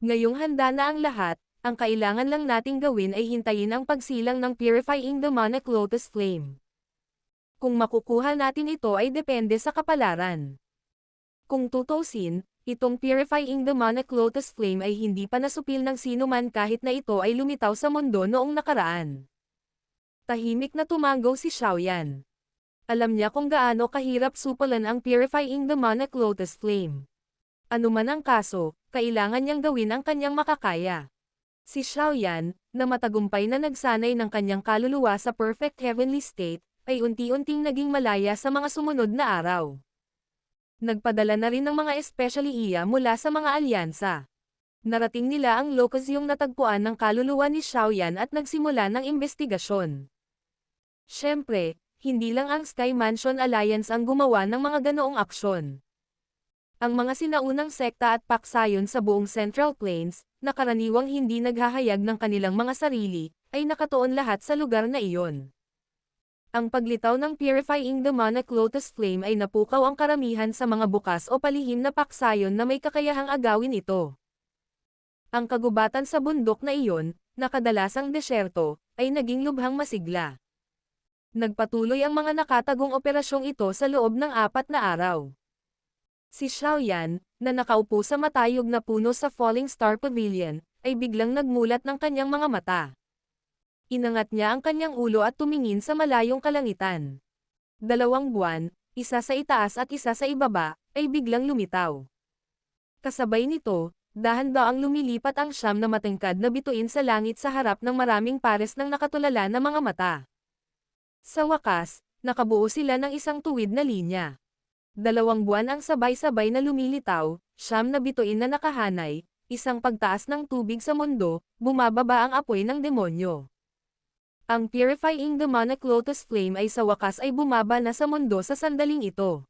Ngayong handa na ang lahat, ang kailangan lang nating gawin ay hintayin ang pagsilang ng Purifying Demonic Lotus Flame. Kung makukuha natin ito ay depende sa kapalaran. Kung tutusin, itong Purifying Demonic Lotus Flame ay hindi pa nasupil ng sino man kahit na ito ay lumitaw sa mundo noong nakaraan. Tahimik na tumango si Xiaoyan. Alam niya kung gaano kahirap supalan ang Purifying Demonic Lotus Flame. Ano man ang kaso, kailangan niyang gawin ang kanyang makakaya. Si Xiaoyan, na matagumpay na nagsanay ng kanyang kaluluwa sa perfect heavenly state, ay unti-unting naging malaya sa mga sumunod na araw. Nagpadala na rin ng mga especially iya mula sa mga alyansa. Narating nila ang lokasyong natagpuan ng kaluluwa ni Xiaoyan at nagsimula ng investigasyon. Siyempre, hindi lang ang Sky Mansion Alliance ang gumawa ng mga ganoong aksyon. Ang mga sinaunang sekta at paksayon sa buong Central Plains, na karaniwang hindi naghahayag ng kanilang mga sarili, ay nakatuon lahat sa lugar na iyon. Ang paglitaw ng Purifying Demonic Lotus Flame ay napukaw ang karamihan sa mga bukas o palihim na paksayon na may kakayahang agawin ito. Ang kagubatan sa bundok na iyon, na kadalasang desyerto, ay naging lubhang masigla. Nagpatuloy ang mga nakatagong operasyong ito sa loob ng 4 na araw. Si Xiaoyan, na nakaupo sa matayog na puno sa Falling Star Pavilion, ay biglang nagmulat ng kanyang mga mata. Inangat niya ang kanyang ulo at tumingin sa malayong kalangitan. 2 buwan, isa sa itaas at isa sa ibaba, ay biglang lumitaw. Kasabay nito, dahan-daang lumilipat ang 9 na matangkad na bituin sa langit sa harap ng maraming pares ng nakatulala na mga mata. Sa wakas, nakabuo sila ng isang tuwid na linya. 2 buwan ang sabay-sabay na lumilitaw, 9 na bituin na nakahanay, isang pagtaas ng tubig sa mundo, bumababa ang apoy ng demonyo. Ang Purifying Demonic Lotus Flame ay sa wakas ay bumaba na sa mundo sa sandaling ito.